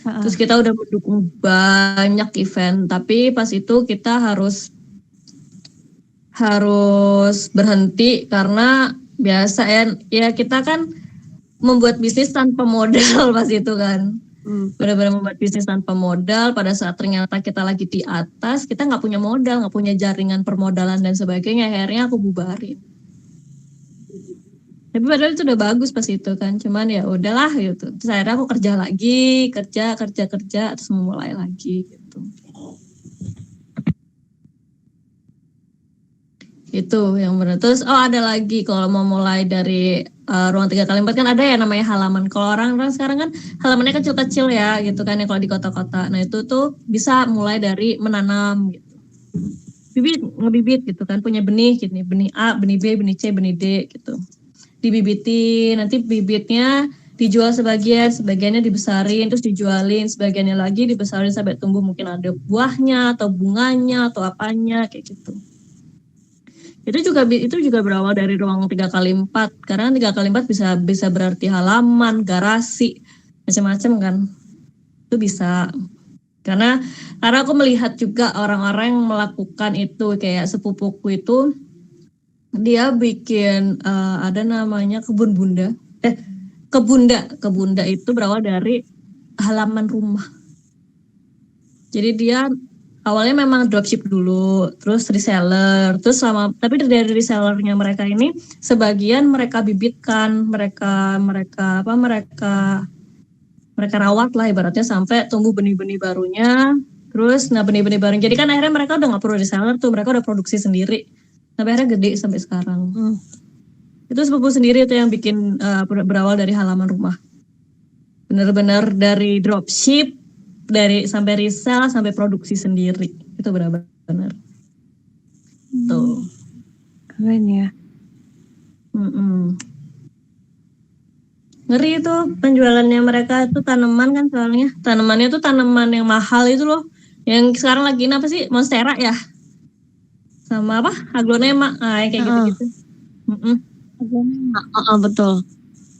Terus kita udah mendukung banyak event, tapi pas itu kita harus berhenti karena biasa ya kita kan membuat bisnis tanpa modal pas itu kan. Benar-benar membuat bisnis tanpa modal. Pada saat ternyata kita lagi di atas, kita nggak punya modal, nggak punya jaringan permodalan dan sebagainya. Akhirnya aku bubarin. Tapi padahal itu udah bagus pas itu kan. Cuman ya udahlah gitu. Terus akhirnya aku kerja lagi, kerja, terus memulai lagi gitu. Itu yang benar. Terus ada lagi kalau mau mulai dari ruang 3x4 kan ada ya namanya halaman. Kalau orang sekarang kan halamannya kecil-kecil ya gitu kan ya kalau di kota-kota. Nah itu tuh bisa mulai dari menanam gitu. Ngebibit gitu kan, punya benih gitu nih, benih A, benih B, benih C, benih D gitu. Dibibitin, nanti bibitnya dijual sebagiannya dibesarin, terus dijualin, sebagiannya lagi dibesarin sampai tumbuh mungkin ada buahnya atau bunganya atau apanya kayak gitu. Itu juga berawal dari ruang 3x4 karena 3x4 bisa berarti halaman, garasi, macam-macam kan. Itu bisa. Karena aku melihat juga orang-orang yang melakukan itu kayak sepupuku itu dia bikin ada namanya kebun bunda. Kebunda itu berawal dari halaman rumah. Jadi dia awalnya memang dropship dulu, terus reseller, tapi dari resellernya mereka ini sebagian mereka bibitkan, mereka rawat lah ibaratnya sampai tumbuh benih-benih barunya. Terus benih-benih baru. Jadi kan akhirnya mereka udah nggak perlu reseller tuh, mereka udah produksi sendiri. Sampai akhirnya gede sampai sekarang. Itu sepupu sendiri itu yang bikin berawal dari halaman rumah. Benar-benar dari dropship. Sampai resell sampai produksi sendiri itu benar-benar tuh keren ya. Ngeri itu penjualannya mereka itu tanaman kan soalnya tanamannya tuh tanaman yang mahal itu loh yang sekarang lagi apa sih monstera ya sama apa aglonema kayak gitu-gitu. Betul.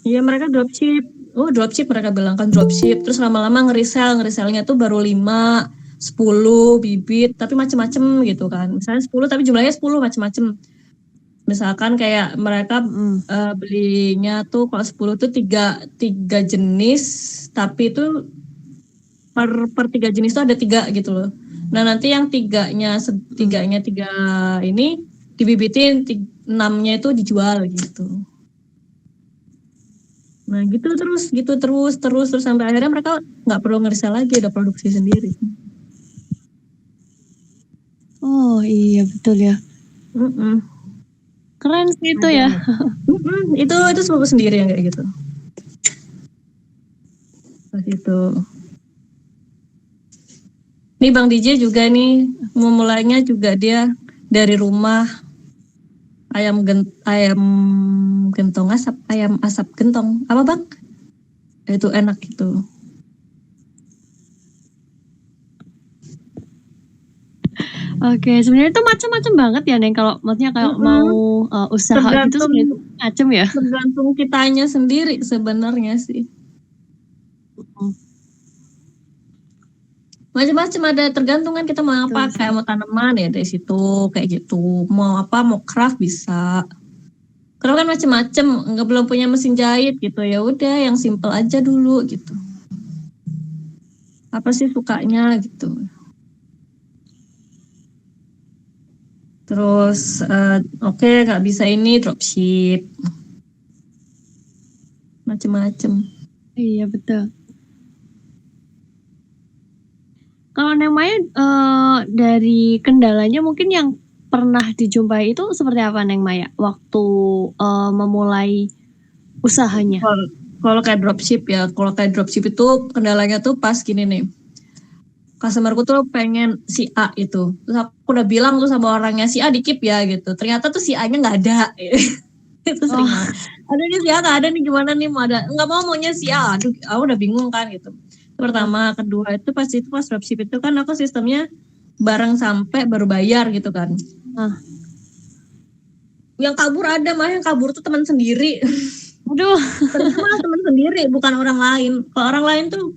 Iya mereka dropship. Dropship mereka bilang kan dropship. Terus lama-lama ngeresellnya tuh baru 5, 10 bibit. Tapi macem-macem gitu kan. Misalnya 10 tapi jumlahnya 10 macem-macem. Misalkan kayak mereka belinya tuh kalau 10 tuh 3 jenis. Tapi itu per 3 jenis tuh ada 3 gitu loh. Nah nanti yang 3-nya 3 ini dibibitin 6-nya itu dijual gitu. Nah gitu terus sampai akhirnya mereka nggak perlu ngeresell lagi, udah produksi sendiri. Oh iya betul ya. Keren sih itu ya. Itu sepupu sendiri yang kayak gitu. Pas itu. Nih Bang DJ juga nih memulainya juga dia dari rumah ayam asap gentong apa Bang? Itu enak itu. Oke, sebenarnya itu macam-macam banget ya Neng kalau maksudnya kalau mau usaha gitu sebenarnya macam ya. Tergantung kitanya sendiri sebenarnya sih. Macam-macam ada tergantung kan kita mau apa kayak mau tanaman ya dari situ kayak gitu mau craft bisa kalau kan macam-macam nggak belum punya mesin jahit gitu ya udah yang simple aja dulu gitu apa sih sukanya gitu terus nggak bisa ini dropship macam-macam. Iya betul. Kalau Neng Maya dari kendalanya mungkin yang pernah dijumpai itu seperti apa Neng Maya waktu memulai usahanya? Kalau kayak dropship itu kendalanya tuh pas gini nih. customerku tuh pengen si A itu. Terus aku udah bilang tuh sama orangnya si A di-keep ya gitu. Ternyata tuh si A-nya nggak ada. Itu sering banget. Ada nih si A nggak ada nih, gimana nih, mau ada nggak, maunya si A. Aduh, aku udah bingung kan gitu. Itu pertama. Kedua itu pas dropship itu kan aku sistemnya barang sampai baru bayar gitu kan. Yang kabur ada, malah yang kabur tuh teman sendiri. Aduh. Ternyata malah teman sendiri, bukan orang lain. Kalau orang lain tuh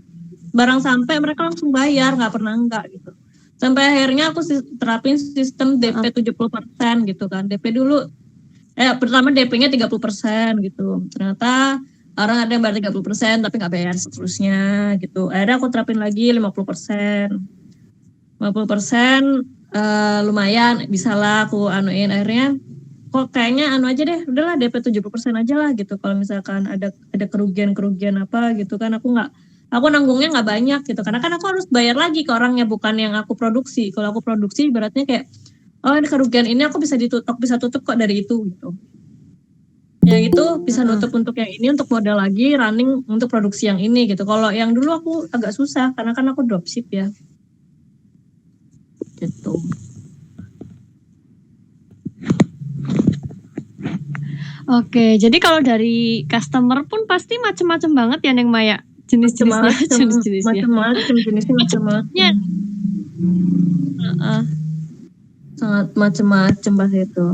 barang sampai mereka langsung bayar, nggak pernah enggak gitu. Sampai akhirnya aku terapin sistem DP 70% gitu kan. DP dulu, pertama DP-nya 30% gitu. Ternyata orang ada yang bayar 30% tapi nggak bayar seterusnya gitu. Akhirnya aku terapin lagi 50%. 50% lumayan, bisa lah aku anuin. Akhirnya kok kayaknya aja deh, udahlah DP 70% aja lah gitu. Kalau misalkan ada kerugian apa gitu kan, aku nanggungnya nggak banyak gitu, karena kan aku harus bayar lagi ke orangnya, bukan yang aku produksi. Kalau aku produksi beratnya kayak, oh ini kerugian ini aku bisa tutup kok dari itu gitu. Yang itu bisa nutup untuk yang ini, untuk modal lagi running untuk produksi yang ini gitu. Kalau yang dulu aku agak susah karena kan aku dropship ya. Gitu. Oke, jadi kalau dari customer pun pasti macam-macam banget ya Neng Maya, jenis-jenisnya. Macam-macam jenisnya, macam-macam. Sangat macam-macam pas itu.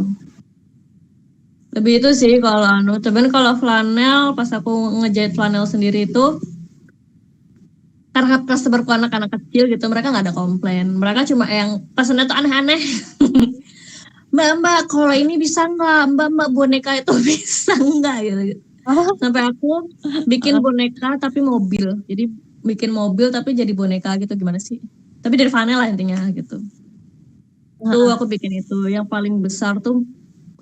Lebih itu sih kalau cuman kalau flanel, pas aku ngejahit flanel sendiri itu, karena customerku anak-anak kecil gitu, mereka nggak ada komplain. Mereka cuma yang pesannya tuh aneh-aneh. Mbak, kalau ini bisa nggak? Mbak, boneka itu bisa nggak? Gitu. Sampai aku bikin boneka tapi mobil. Jadi bikin mobil tapi jadi boneka gitu, gimana sih? Tapi dari flanel lah intinya gitu. Tuh aku bikin itu. Yang paling besar tuh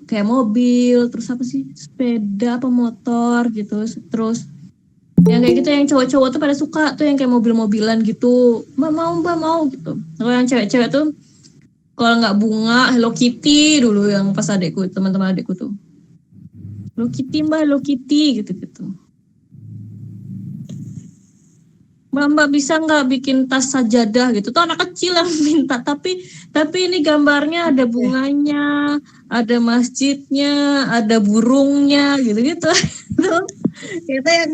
kayak mobil, terus apa sih? Sepeda apa motor gitu. Terus yang kayak gitu, yang cowok-cowok tuh pada suka tuh yang kayak mobil-mobilan gitu. Mbak mau gitu. Kalau yang cewek-cewek tuh, kalau nggak bunga, Hello Kitty dulu yang pas adekku, teman-teman adekku tuh. Hello Kitty Mbak, Hello Kitty gitu-gitu. Mbak bisa nggak bikin tas sajadah gitu? Tuh anak kecil yang minta, tapi ini gambarnya ada bunganya, ada masjidnya, ada burungnya gitu-gitu. Kita yang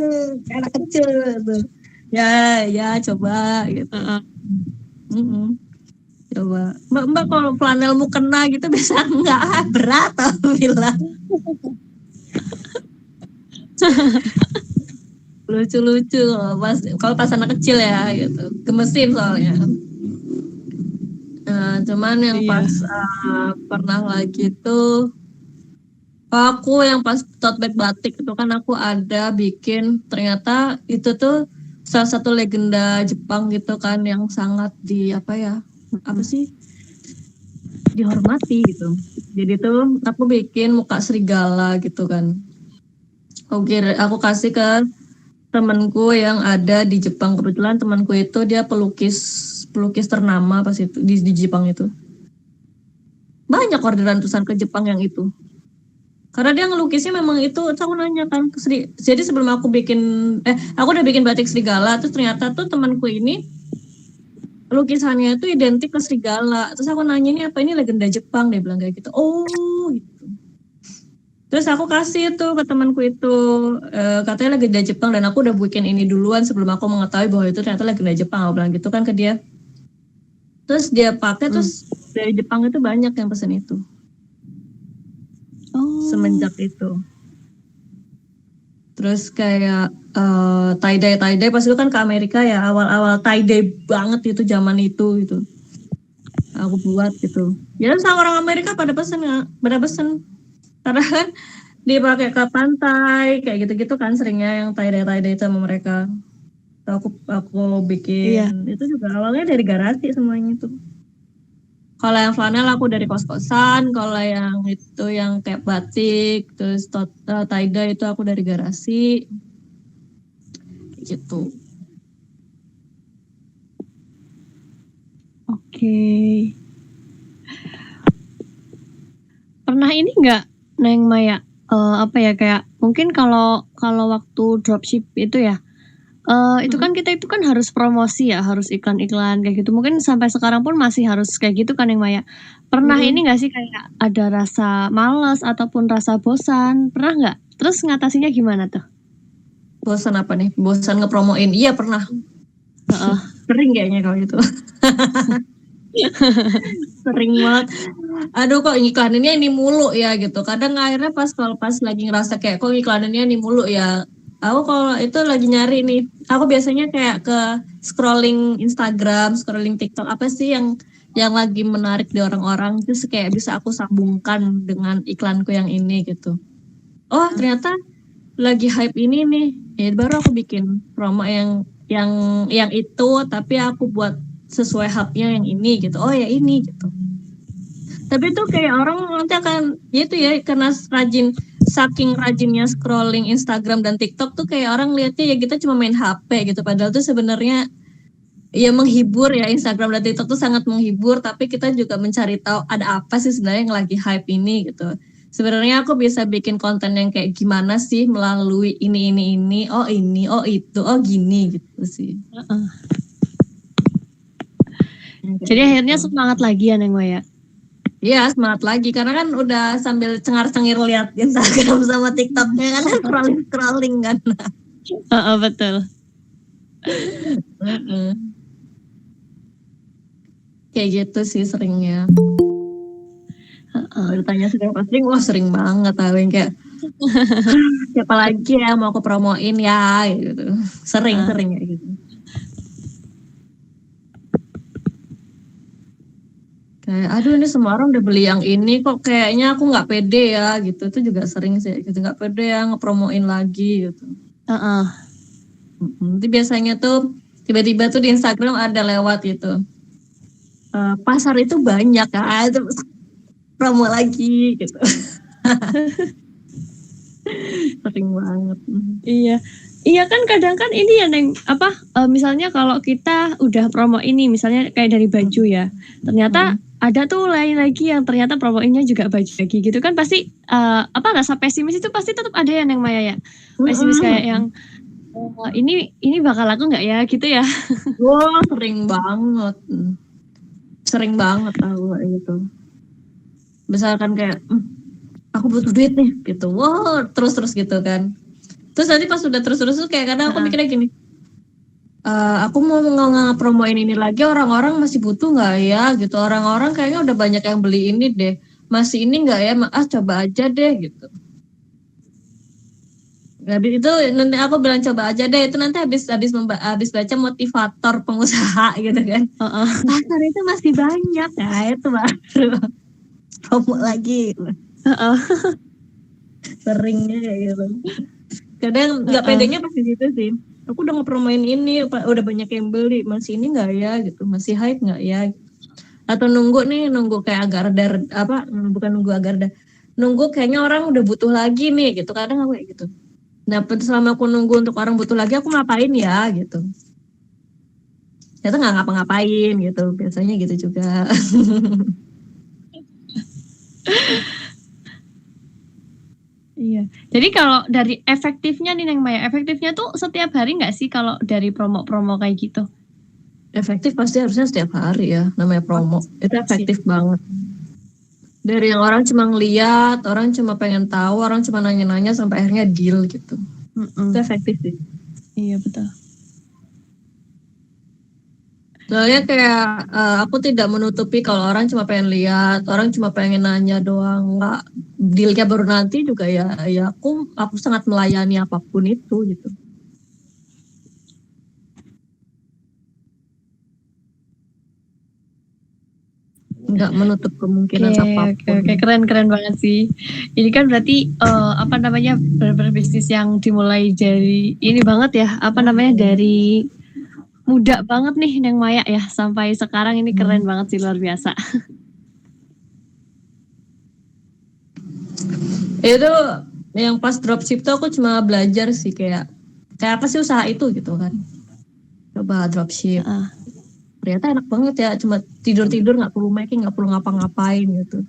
anak kecil tuh. Ya coba gitu. Coba, Mbak kalau flanelmu kena gitu bisa nggak? Berat aku bilang. Lucu-lucu kalau pas anak kecil ya gitu, gemesin soalnya. Nah, cuman yang pas pernah lagi tuh, aku yang pas tote bag batik itu kan aku ada bikin, ternyata itu tuh salah satu legenda Jepang gitu kan, yang sangat dihormati gitu. Jadi tuh aku bikin muka serigala gitu kan. Aku kasih ke temanku yang ada di Jepang. Kebetulan temanku itu dia pelukis ternama pas itu di Jepang itu. Banyak orderan tulisan ke Jepang yang itu. Karena dia ngelukisnya memang itu, aku nanya kan jadi sebelum aku udah bikin batik serigala, terus ternyata tuh temanku ini lukisannya itu identik ke serigala. Terus aku nanya, ini apa, ini legenda Jepang, dia bilang kayak gitu. Oh gitu. Terus aku kasih tuh ke temanku itu, katanya legenda Jepang, dan aku udah bikin ini duluan sebelum aku mengetahui bahwa itu ternyata legenda Jepang, aku bilang gitu kan ke dia. Terus dia pakai, terus dari Jepang itu banyak yang pesen itu. Semenjak itu. Terus kayak tie-dye pas itu kan ke Amerika ya, awal-awal tie-dye banget itu zaman itu gitu. Aku buat gitu. Ya sama orang Amerika pada pesen. Karena kan dipakai ke pantai kayak gitu-gitu kan seringnya yang tie-dye itu sama mereka. Aku bikin itu juga awalnya dari garasi semuanya itu. Kalau yang flanel aku dari kos-kosan, kalau yang itu yang kayak batik, terus tie-dye itu aku dari garasi. Gitu. Oke. Pernah ini enggak Neng Maya, kayak mungkin kalau waktu dropship itu ya, Itu kan kita itu kan harus promosi ya, harus iklan-iklan kayak gitu. Mungkin sampai sekarang pun masih harus kayak gitu kan yang Maya. Pernah ini nggak sih kayak ada rasa males ataupun rasa bosan? Pernah nggak? Terus ngatasinnya gimana tuh? Bosan apa nih? Bosan ngepromoin? Iya pernah. Heeh. Sering kayaknya kalau itu. Sering banget. Aduh kok iklaninnya ini mulu ya gitu. Kadang akhirnya kalau pas lagi ngerasa kayak kok iklaninnya ini mulu ya. Aku kalau itu lagi nyari nih. Aku biasanya kayak ke scrolling Instagram, scrolling TikTok apa sih yang lagi menarik di orang-orang, terus kayak bisa aku sambungkan dengan iklanku yang ini gitu. Oh ternyata lagi hype ini nih. Ya baru aku bikin promo yang itu, tapi aku buat sesuai hype-nya yang ini gitu. Oh ya ini gitu. Tapi tuh kayak orang nanti akan itu ya karena saking rajinnya scrolling Instagram dan TikTok tuh kayak orang lihatnya ya kita cuma main HP gitu. Padahal tuh sebenarnya ya menghibur ya, Instagram dan TikTok tuh sangat menghibur, tapi kita juga mencari tahu ada apa sih sebenarnya yang lagi hype ini gitu. Sebenarnya aku bisa bikin konten yang kayak gimana sih melalui ini, oh ini, oh itu, oh gini gitu sih. Jadi akhirnya semangat lagi ya Neng Maya. Iya semangat lagi karena kan udah sambil cengar-cengir lihat Instagram sama TikToknya kan scrolling kan. Betul. Kayak gitu sih seringnya. Ditanya sering posting, wah sering banget yang kayak siapa lagi ya mau aku promoin ya gitu. Sering ya gitu. Kayak aduh ini semua orang udah beli yang ini kok kayaknya aku nggak pede ya gitu. Itu juga sering sih gitu, nggak pede ya ngepromoin lagi gitu. Nanti biasanya tuh tiba-tiba tuh di Instagram ada lewat gitu. Pasar itu banyak ya, terus promo lagi gitu. Sering banget. Iya kan kadang kan ini ya Neng misalnya kalau kita udah promo ini misalnya kayak dari baju ya, ternyata ada tuh lain lagi yang ternyata promoinnya juga baju lagi gitu kan pasti rasa pesimis itu pasti tetap ada ya Neng Maya ya. Pesimis kayak yang ini bakal laku nggak ya gitu ya. Wah sering banget tahu gitu. Misalkan kayak aku butuh duit nih gitu, wah terus gitu kan. Terus nanti pas udah terus tuh kayak kadang aku mikirnya gini, aku mau nge-promoin ini lagi orang-orang masih butuh nggak ya gitu, orang-orang kayaknya udah banyak yang beli ini deh, masih ini nggak ya, coba aja deh gitu. Habis itu nanti aku bilang coba aja deh, itu nanti habis baca motivator pengusaha gitu kan. Pasar itu masih banyak ya, itu baru promo lagi. Seringnya kayak gitu. Kadang nggak pedenya pasti gitu sih. Aku udah ngepromoin ini, udah banyak yang beli, masih ini nggak ya gitu, masih hype nggak ya? Atau nunggu kayak agar nunggu kayaknya orang udah butuh lagi nih gitu. Kadang aku kayak gitu. Nah, selama aku nunggu untuk orang butuh lagi, aku ngapain ya gitu. Ternyata nggak ngapa-ngapain gitu, biasanya gitu juga. Iya. Jadi kalau dari efektifnya nih Neng Maya, efektifnya tuh setiap hari nggak sih kalau dari promo-promo kayak gitu? Efektif pasti harusnya setiap hari ya, namanya promo. Itu efektif banget. Dari yang orang cuma ngeliat, orang cuma pengen tahu, orang cuma nanya-nanya sampai akhirnya deal gitu. Itu efektif sih. Iya betul. Soalnya kayak aku tidak menutupi kalau orang cuma pengen lihat, orang cuma pengen nanya doang, nggak dealnya baru nanti juga ya aku sangat melayani apapun itu gitu. Nggak menutup kemungkinan apapun. Oke, keren banget sih. Ini kan berarti berbisnis yang dimulai dari ini banget ya, dari muda banget nih Neng Maya ya sampai sekarang ini keren banget sih, luar biasa. Itu yang pas dropship tuh aku cuma belajar sih kayak apa sih usaha itu gitu kan. Coba dropship. Ternyata enak banget ya, cuma tidur nggak perlu making, nggak perlu ngapa-ngapain gitu.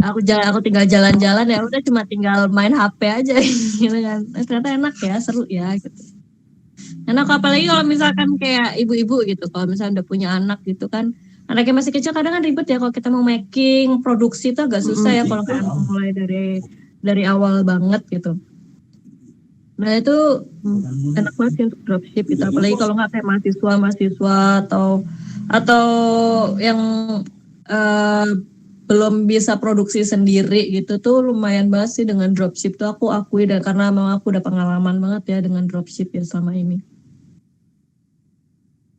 Aku tinggal jalan-jalan ya udah, cuma tinggal main HP aja gitu kan. Ternyata enak ya, seru ya gitu. Enak apalagi kalau misalkan kayak ibu-ibu gitu, kalau misalnya udah punya anak gitu kan, anaknya masih kecil kadang kan ribet ya kalau kita mau making produksi itu agak susah ya kalau kayak mulai dari awal banget gitu. Nah itu enak banget sih untuk dropship gitu, apalagi kalau nggak kayak mahasiswa atau yang eh, belum bisa produksi sendiri gitu tuh lumayan banget sih dengan dropship tuh aku akui, dan karena memang aku udah pengalaman banget ya dengan dropship ya selama ini.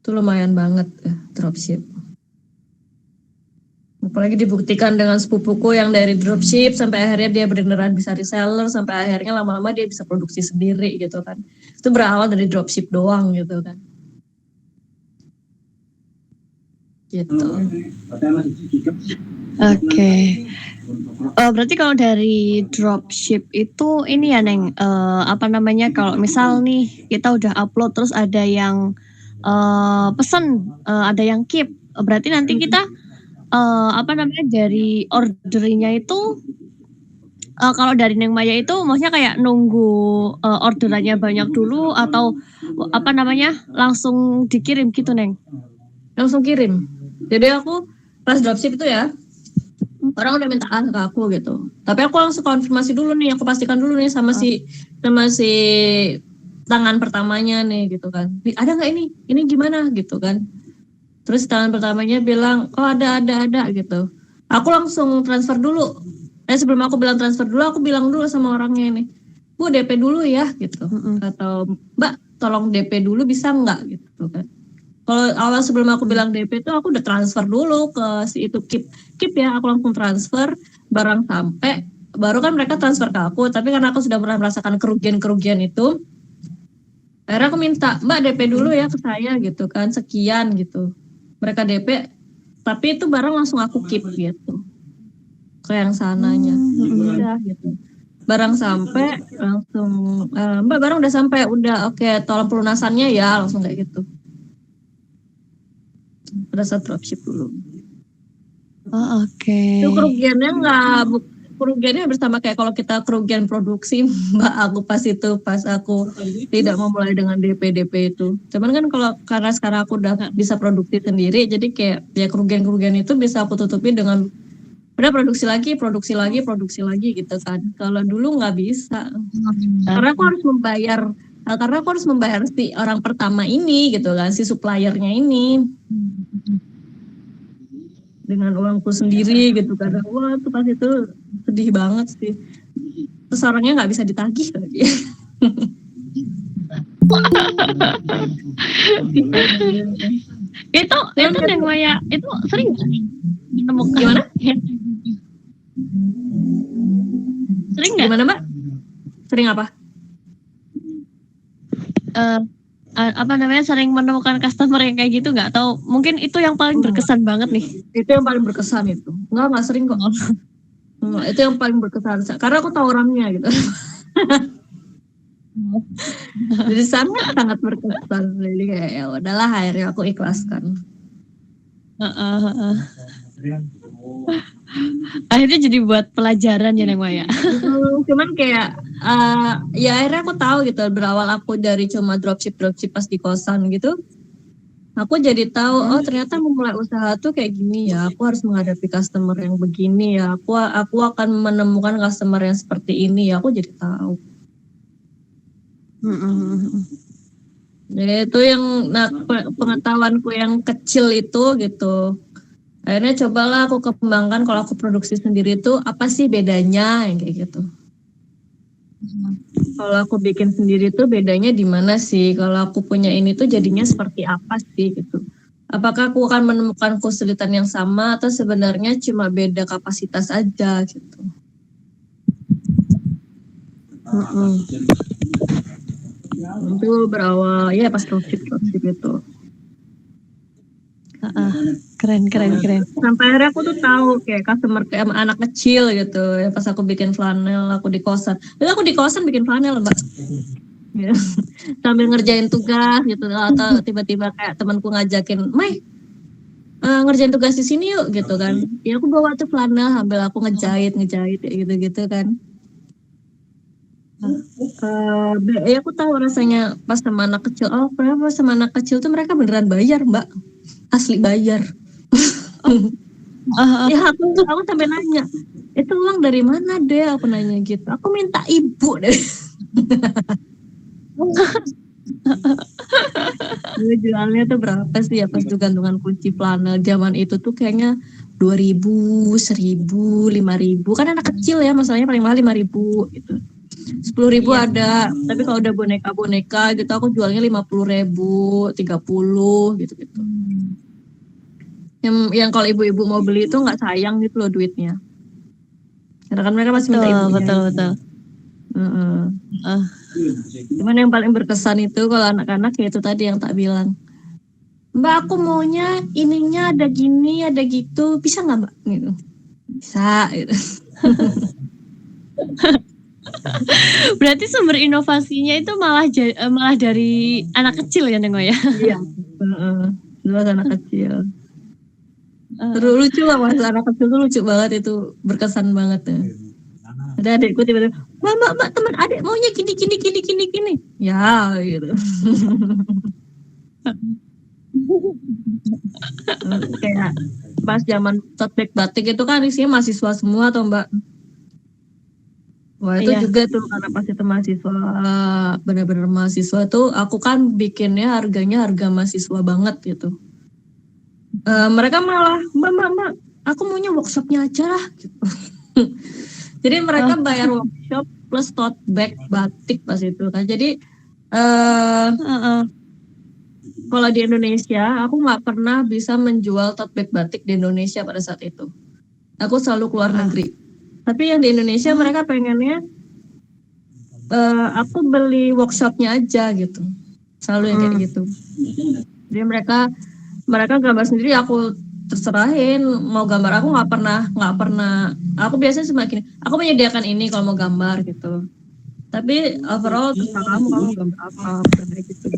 Itu lumayan banget dropship. Apalagi dibuktikan dengan sepupuku yang dari dropship sampai akhirnya dia beneran bisa reseller, sampai akhirnya lama-lama dia bisa produksi sendiri gitu kan. Itu berawal dari dropship doang gitu kan. Gitu. Oke. Berarti kalau dari dropship itu ini ya Neng, apa namanya kalau misal nih kita udah upload terus ada yang pesen, ada yang keep, berarti nanti kita apa namanya dari ordernya itu kalau dari Neng Maya itu maksudnya kayak nunggu orderannya banyak dulu atau apa namanya langsung dikirim gitu Neng? Langsung kirim. Jadi aku pas dropship itu ya, orang udah minta ke aku gitu. Tapi aku langsung konfirmasi dulu nih, aku pastikan dulu nih sama si tangan pertamanya nih gitu kan. Ada nggak ini? Ini gimana gitu kan? Terus tangan pertamanya bilang, oh ada gitu. Aku langsung transfer dulu. Sebelum aku bilang transfer dulu, aku bilang dulu sama orangnya ini, Bu DP dulu ya gitu. Atau Mbak tolong DP dulu bisa nggak gitu kan. Kalau awal sebelum aku bilang DP itu aku udah transfer dulu ke si itu keep ya, aku langsung transfer barang sampai baru kan mereka transfer ke aku, tapi karena aku sudah pernah merasakan kerugian itu, akhirnya aku minta Mbak DP dulu ya ke saya gitu kan, sekian gitu. Mereka DP, tapi itu barang langsung aku keep gitu ke yang sananya. Udah gitu. Barang sampai langsung Mbak barang udah sampai, udah oke, tolong pelunasannya ya, langsung kayak gitu. Pada saat dropship dulu. Oh, oke. Itu kerugiannya bersama kayak kalau kita kerugian produksi Mbak, aku pas aku tidak memulai dengan DP itu. Cuman kan karena sekarang aku udah bisa produksi sendiri, jadi kayak ya kerugian itu bisa aku tutupi dengan udah produksi lagi gitu kan. Kalau dulu nggak bisa. Karena aku harus membayar si orang pertama ini gitu kan, si suppliernya ini. Dengan uangku sendiri gitu kan. Wah tuh pas itu sedih banget sih. Terus orangnya nggak bisa ditagih lagi. itu Neng Maya itu sering nggak ketemu Gimana? Sering nggak? Gimana Mbak? Sering apa? Apa namanya sering menemukan customer yang kayak gitu nggak? Atau mungkin itu yang paling berkesan banget nih? Itu yang paling berkesan itu. Nggak sering kok. Itu yang paling berkesan. Karena aku tahu orangnya gitu. Jadi sangat berkesan. Jadi kayak ya udahlah, akhirnya aku ikhlaskan. Akhirnya jadi buat pelajaran ya Neng Maya. Cuman kayak ya akhirnya aku tahu gitu, berawal aku dari cuma dropship pas di kosan gitu, aku jadi tahu oh ternyata memulai usaha tuh kayak gini ya, aku harus menghadapi customer yang begini ya, aku akan menemukan customer yang seperti ini ya, aku jadi tahu. Jadi itu yang pengetahuanku yang kecil itu gitu. Akhirnya cobalah aku kembangkan, kalau aku produksi sendiri itu apa sih bedanya yang kayak gitu. Kalau aku bikin sendiri tuh bedanya di mana sih? Kalau aku punya ini tuh jadinya seperti apa sih gitu? Apakah aku akan menemukan kesulitan yang sama atau sebenarnya cuma beda kapasitas aja gitu? Itu berawal ya pas dropship itu. Keren. Sampai akhirnya aku tuh tahu kayak customer kayak anak kecil gitu ya, pas aku bikin flanel, aku di kosan. Jadi aku di kosan bikin flanel Mbak. Ya. Sambil ngerjain tugas gitu, atau tiba-tiba kayak temanku ngajakin, Mai ngerjain tugas di sini yuk gitu kan. Ya aku bawa tuh flanel sambil aku ngejahit gitu kan. Aku tahu rasanya pas sama anak kecil. Oh, kenapa sama anak kecil tuh mereka beneran bayar, Mbak? Asli bayar. Ya aku sampai nanya, itu uang dari mana deh? Aku nanya gitu. Aku minta ibu deh. Jualnya tuh berapa sih ya pas tuh gantungan kunci flanel zaman itu tuh kayaknya 2.000, 1.000, 5.000. Kan anak kecil ya, masalahnya paling mahal 5.000 gitu. 10.000 Iya. ada, tapi kalau udah boneka gitu aku jualnya 50.000, 30 gitu. Yang kalau ibu-ibu mau beli itu nggak sayang gitu loh duitnya. Karena kan mereka masih minta ibunya. Betul. Cuman yang paling berkesan itu kalau anak-anak ya itu tadi yang tak bilang. Mbak, aku maunya ininya ada gini, ada gitu. Bisa nggak, Mbak? Gitu. Bisa. Gitu. Berarti sumber inovasinya itu malah dari anak kecil ya, Neng ya? Iya. Dulu anak kecil. Terus lucu lah, waktu anak kecil tuh lucu banget itu, berkesan banget ya. Ada adikku tiba-tiba, Mbak, teman adik maunya gini. Ya, gitu. Kayak pas zaman tote bag batik itu kan isinya mahasiswa semua atau Mbak. Wah itu juga tuh karena pas itu mahasiswa, benar-benar mahasiswa tuh aku kan bikinnya harganya harga mahasiswa banget gitu. Mereka malah mbak aku maunya workshopnya aja lah gitu. Jadi mereka bayar workshop plus tote bag batik pas itu kan. Jadi kalau di Indonesia aku nggak pernah bisa menjual tote bag batik di Indonesia pada saat itu. Aku selalu keluar negeri. Tapi yang di Indonesia mereka pengennya aku beli workshopnya aja gitu. Selalu yang kayak gitu. Jadi mereka gambar sendiri, aku terserahin mau gambar. Aku nggak pernah. Aku biasanya cuma gini, aku menyediakan ini kalau mau gambar gitu. Tapi overall terserah kamu gambar apa kayak gitu.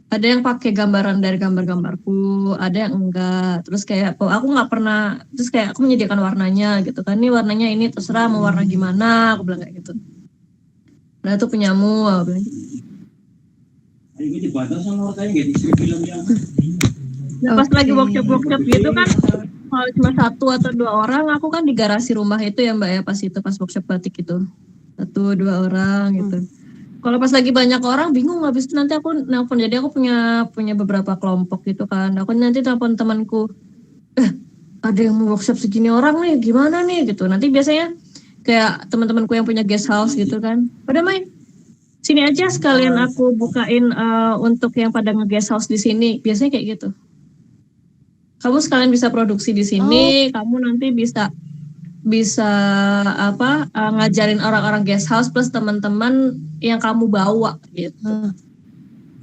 Ada yang pakai gambaran dari gambar-gambarku, ada yang enggak. Terus kayak aku nggak pernah. Terus kayak aku menyediakan warnanya gitu kan. Ini warnanya ini terserah mau warna gimana. Aku bilang kayak gitu. Nah itu punyamu. Aku bilang gitu. Nah, pas lagi workshop gitu kan, kalau cuma 1 atau 2 orang, aku kan di garasi rumah itu ya Mbak ya pas workshop batik itu 1, 2 orang gitu. Kalau pas lagi banyak orang bingung, habis itu nanti aku nelpon. Jadi aku punya beberapa kelompok gitu kan. Aku nanti telepon temanku, ada yang mau workshop segini orang nih, gimana nih gitu. Nanti biasanya kayak teman-temanku yang punya guest house gitu kan, pada main sini aja sekalian aku bukain untuk yang pada nge-guest house di sini. Biasanya kayak gitu. Kamu sekalian bisa produksi di sini, kamu nanti bisa ngajarin orang-orang guest house plus teman-teman yang kamu bawa gitu.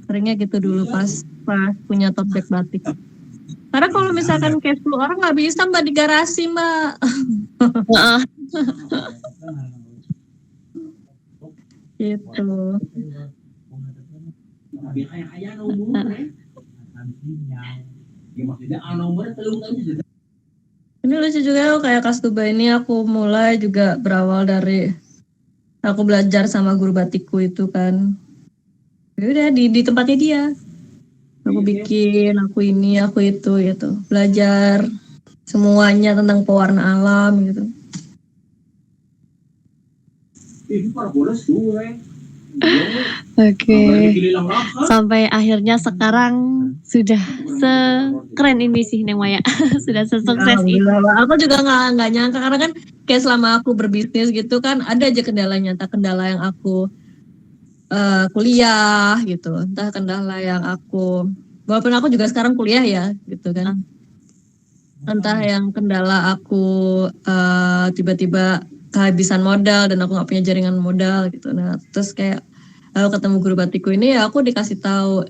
Seringnya gitu dulu pas punya tote bag batik. Karena kalau misalkan kayak 10 orang nggak bisa Mbak di garasi Mbak. Gitu. Ini lucu juga kayak Kastuba ini aku mulai juga berawal dari aku belajar sama guru batikku itu kan. Ya udah di tempatnya dia. Aku bikin, aku ini, aku itu gitu. Belajar semuanya tentang pewarna alam gitu. Oke. Sampai akhirnya sekarang sudah sekeren ini sih Neng Maya. Sudah sesukses ini. Aku juga nggak nyangka karena kan kayak selama aku berbisnis gitu kan ada aja kendalanya. Entah kendala yang aku kuliah gitu, entah kendala yang aku, walaupun aku juga sekarang kuliah ya gitu kan. Entah yang kendala aku tiba-tiba kehabisan modal dan aku nggak punya jaringan modal gitu. Nah terus kayak aku ketemu guru batikku ini ya aku dikasih tahu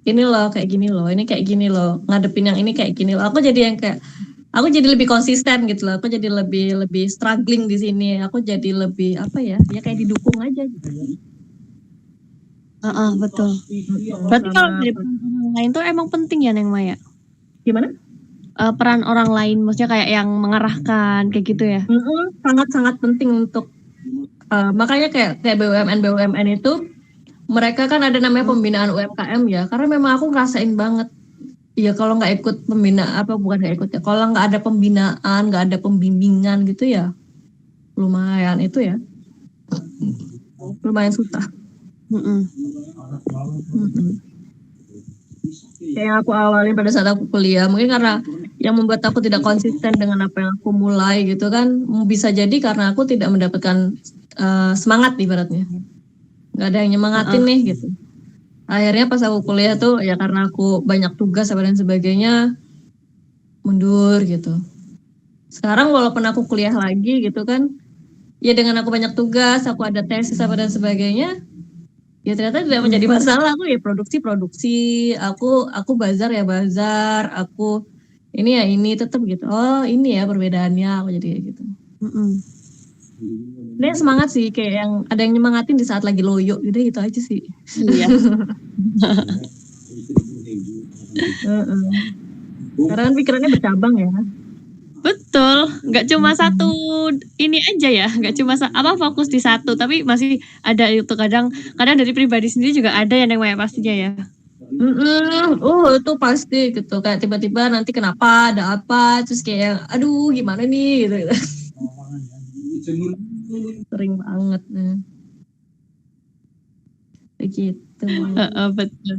ini loh kayak gini loh, ini kayak gini loh, ngadepin yang ini kayak gini loh. Aku jadi yang kayak aku jadi lebih konsisten gitu loh. Aku jadi lebih struggling di sini. Aku jadi lebih apa ya kayak didukung aja gitu. Betul. Berarti kalau dari orang lain tuh emang penting ya Neng Maya? Gimana? Peran orang lain, maksudnya kayak yang mengarahkan kayak gitu ya? Sangat-sangat penting untuk Makanya kayak BUMN itu mereka kan ada namanya pembinaan UMKM ya, karena memang aku ngerasain banget. Ya kalau nggak ikut bukan nggak ikut ya, kalau nggak ada pembinaan, nggak ada pembimbingan gitu ya, lumayan itu ya, lumayan susah. Kayak aku awalnya pada saat aku kuliah, mungkin karena yang membuat aku tidak konsisten dengan apa yang aku mulai gitu kan, bisa jadi karena aku tidak mendapatkan semangat ibaratnya, nggak ada yang nyemangatin nih gitu. Akhirnya pas aku kuliah tuh ya karena aku banyak tugas dan sebagainya mundur gitu. Sekarang walaupun aku kuliah lagi gitu kan, ya dengan aku banyak tugas, aku ada tesis dan sebagainya, ya ternyata tidak menjadi masalah. Aku ya produksi, aku bazar, aku ini tetap gitu. Oh ini ya perbedaannya, aku jadi gitu. Dia semangat sih, kayak yang ada yang nyemangatin di saat lagi loyo gitu aja sih. Iya. Karena kan pikirannya bercabang ya. Betul, nggak cuma satu ini aja ya, nggak cuma fokus di satu, tapi masih ada itu kadang dari pribadi sendiri juga ada yang namanya pastinya ya. Itu pasti gitu, kayak tiba-tiba nanti kenapa ada apa, terus kayak aduh gimana nih gitu. Sering banget nih. Begitu. Betul.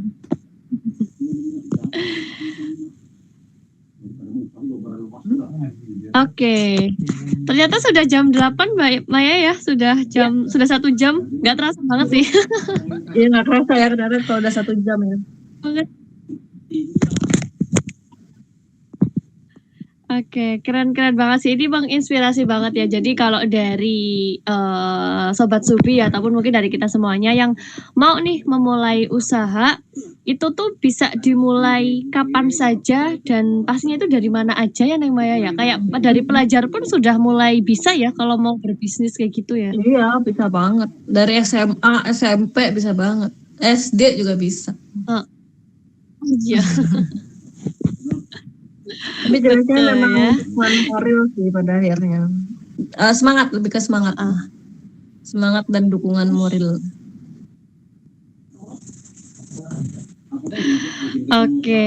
Oke. Ternyata sudah jam 8 Mbak Maya ya, sudah 1 jam. Nggak terasa banget sih. Iya nggak terasa ya, ternyata kalau udah 1 jam ya. Oke, keren banget sih. Ini menginspirasi banget ya. Jadi kalau dari Sobat Subi ya, ataupun mungkin dari kita semuanya yang mau nih memulai usaha, itu tuh bisa dimulai kapan saja dan pastinya itu dari mana aja ya Neng Maya ya. Kayak dari pelajar pun sudah mulai bisa ya kalau mau berbisnis kayak gitu ya. Iya, bisa banget. Dari SMA, SMP bisa banget. SD juga bisa. Iya. Tapi jelasnya memang moral sih pada akhirnya. Semangat, lebih ke semangat. Semangat dan dukungan moral. Oke,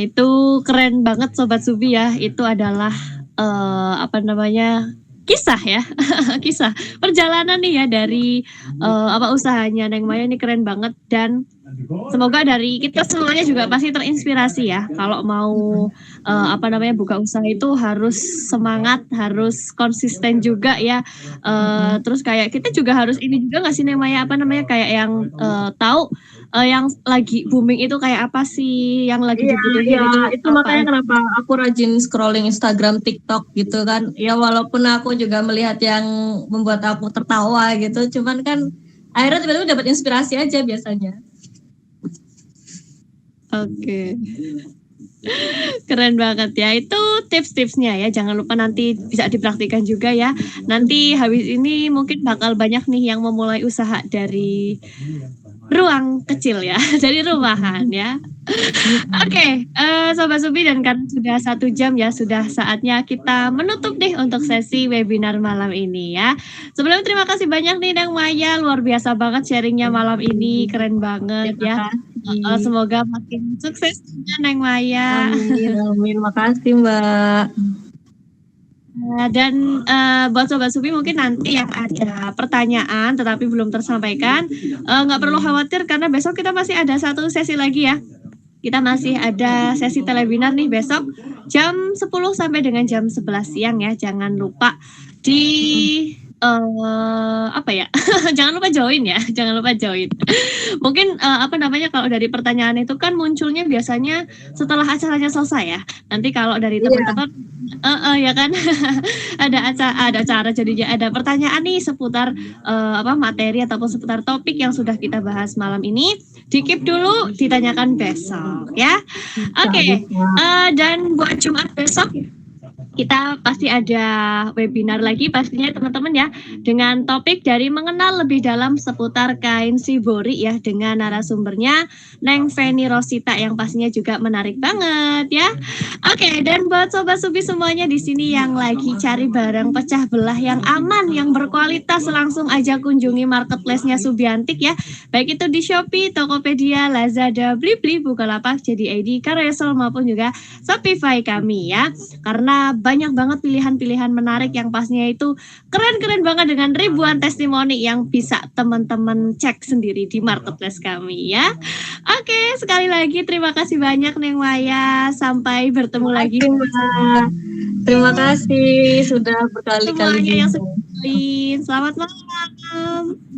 itu keren banget Sobat Subi ya. Itu adalah kisah ya. Kisah perjalanan nih ya dari usahanya Neng Maya ini keren banget, dan semoga dari kita semuanya juga pasti terinspirasi ya. Kalau mau buka usaha itu harus semangat, harus konsisten juga ya. Terus kayak kita juga harus ini juga nggak sih Neng Maya kayak yang tahu yang lagi booming itu kayak apa sih, yang lagi dibutuhin itu makanya kenapa aku rajin scrolling Instagram, TikTok gitu kan. Ya walaupun aku juga melihat yang membuat aku tertawa gitu, cuman kan akhirnya tiba-tiba dapat inspirasi aja biasanya. Oke. Keren banget ya. Itu tips-tipsnya ya. Jangan lupa nanti bisa dipraktikkan juga ya. Nanti habis ini mungkin bakal banyak nih yang memulai usaha dari ruang kecil ya, dari rumahan ya. Oke, Sobat Subi, dan kan sudah 1 jam ya, sudah saatnya kita menutup nih untuk sesi webinar malam ini ya. Sebelum terima kasih banyak nih Neng Maya, luar biasa banget sharingnya malam ini, keren banget ya. Semoga makin sukses Neng Maya. Amin, makasih Mbak. Dan buat Sobat Subi mungkin nanti yang ada pertanyaan tetapi belum tersampaikan, nggak perlu khawatir karena besok kita masih ada 1 sesi lagi ya. Kita masih ada sesi telewebinar nih besok jam 10 sampai dengan jam 11 siang ya. Jangan lupa jangan lupa join ya, jangan lupa join. Mungkin kalau dari pertanyaan itu kan munculnya biasanya setelah acaranya selesai ya. Nanti kalau dari teman-teman ya kan ada acara jadinya ada pertanyaan nih seputar materi ataupun seputar topik yang sudah kita bahas malam ini, di-keep dulu, ditanyakan besok ya. Oke. Dan buat Jumat besok kita pasti ada webinar lagi pastinya teman-teman ya, dengan topik dari mengenal lebih dalam seputar kain shibori ya, dengan narasumbernya Neng Feni Rosita yang pastinya juga menarik banget ya. Oke, dan buat Sobat Subi semuanya di sini yang lagi cari barang pecah belah yang aman, yang berkualitas, langsung aja kunjungi marketplace-nya Subiantik ya. Baik itu di Shopee, Tokopedia, Lazada, Blibli, Bukalapak, Jadi ID, Carousel maupun juga Shopify kami ya. Karena banyak banget pilihan-pilihan menarik yang pastinya itu keren-keren banget dengan ribuan testimoni yang bisa teman-teman cek sendiri di marketplace kami ya. Oke, sekali lagi terima kasih banyak Neng Maya. Sampai bertemu lagi. Terima kasih sudah berkali-kali. Semuanya yang sudah join. Selamat malam.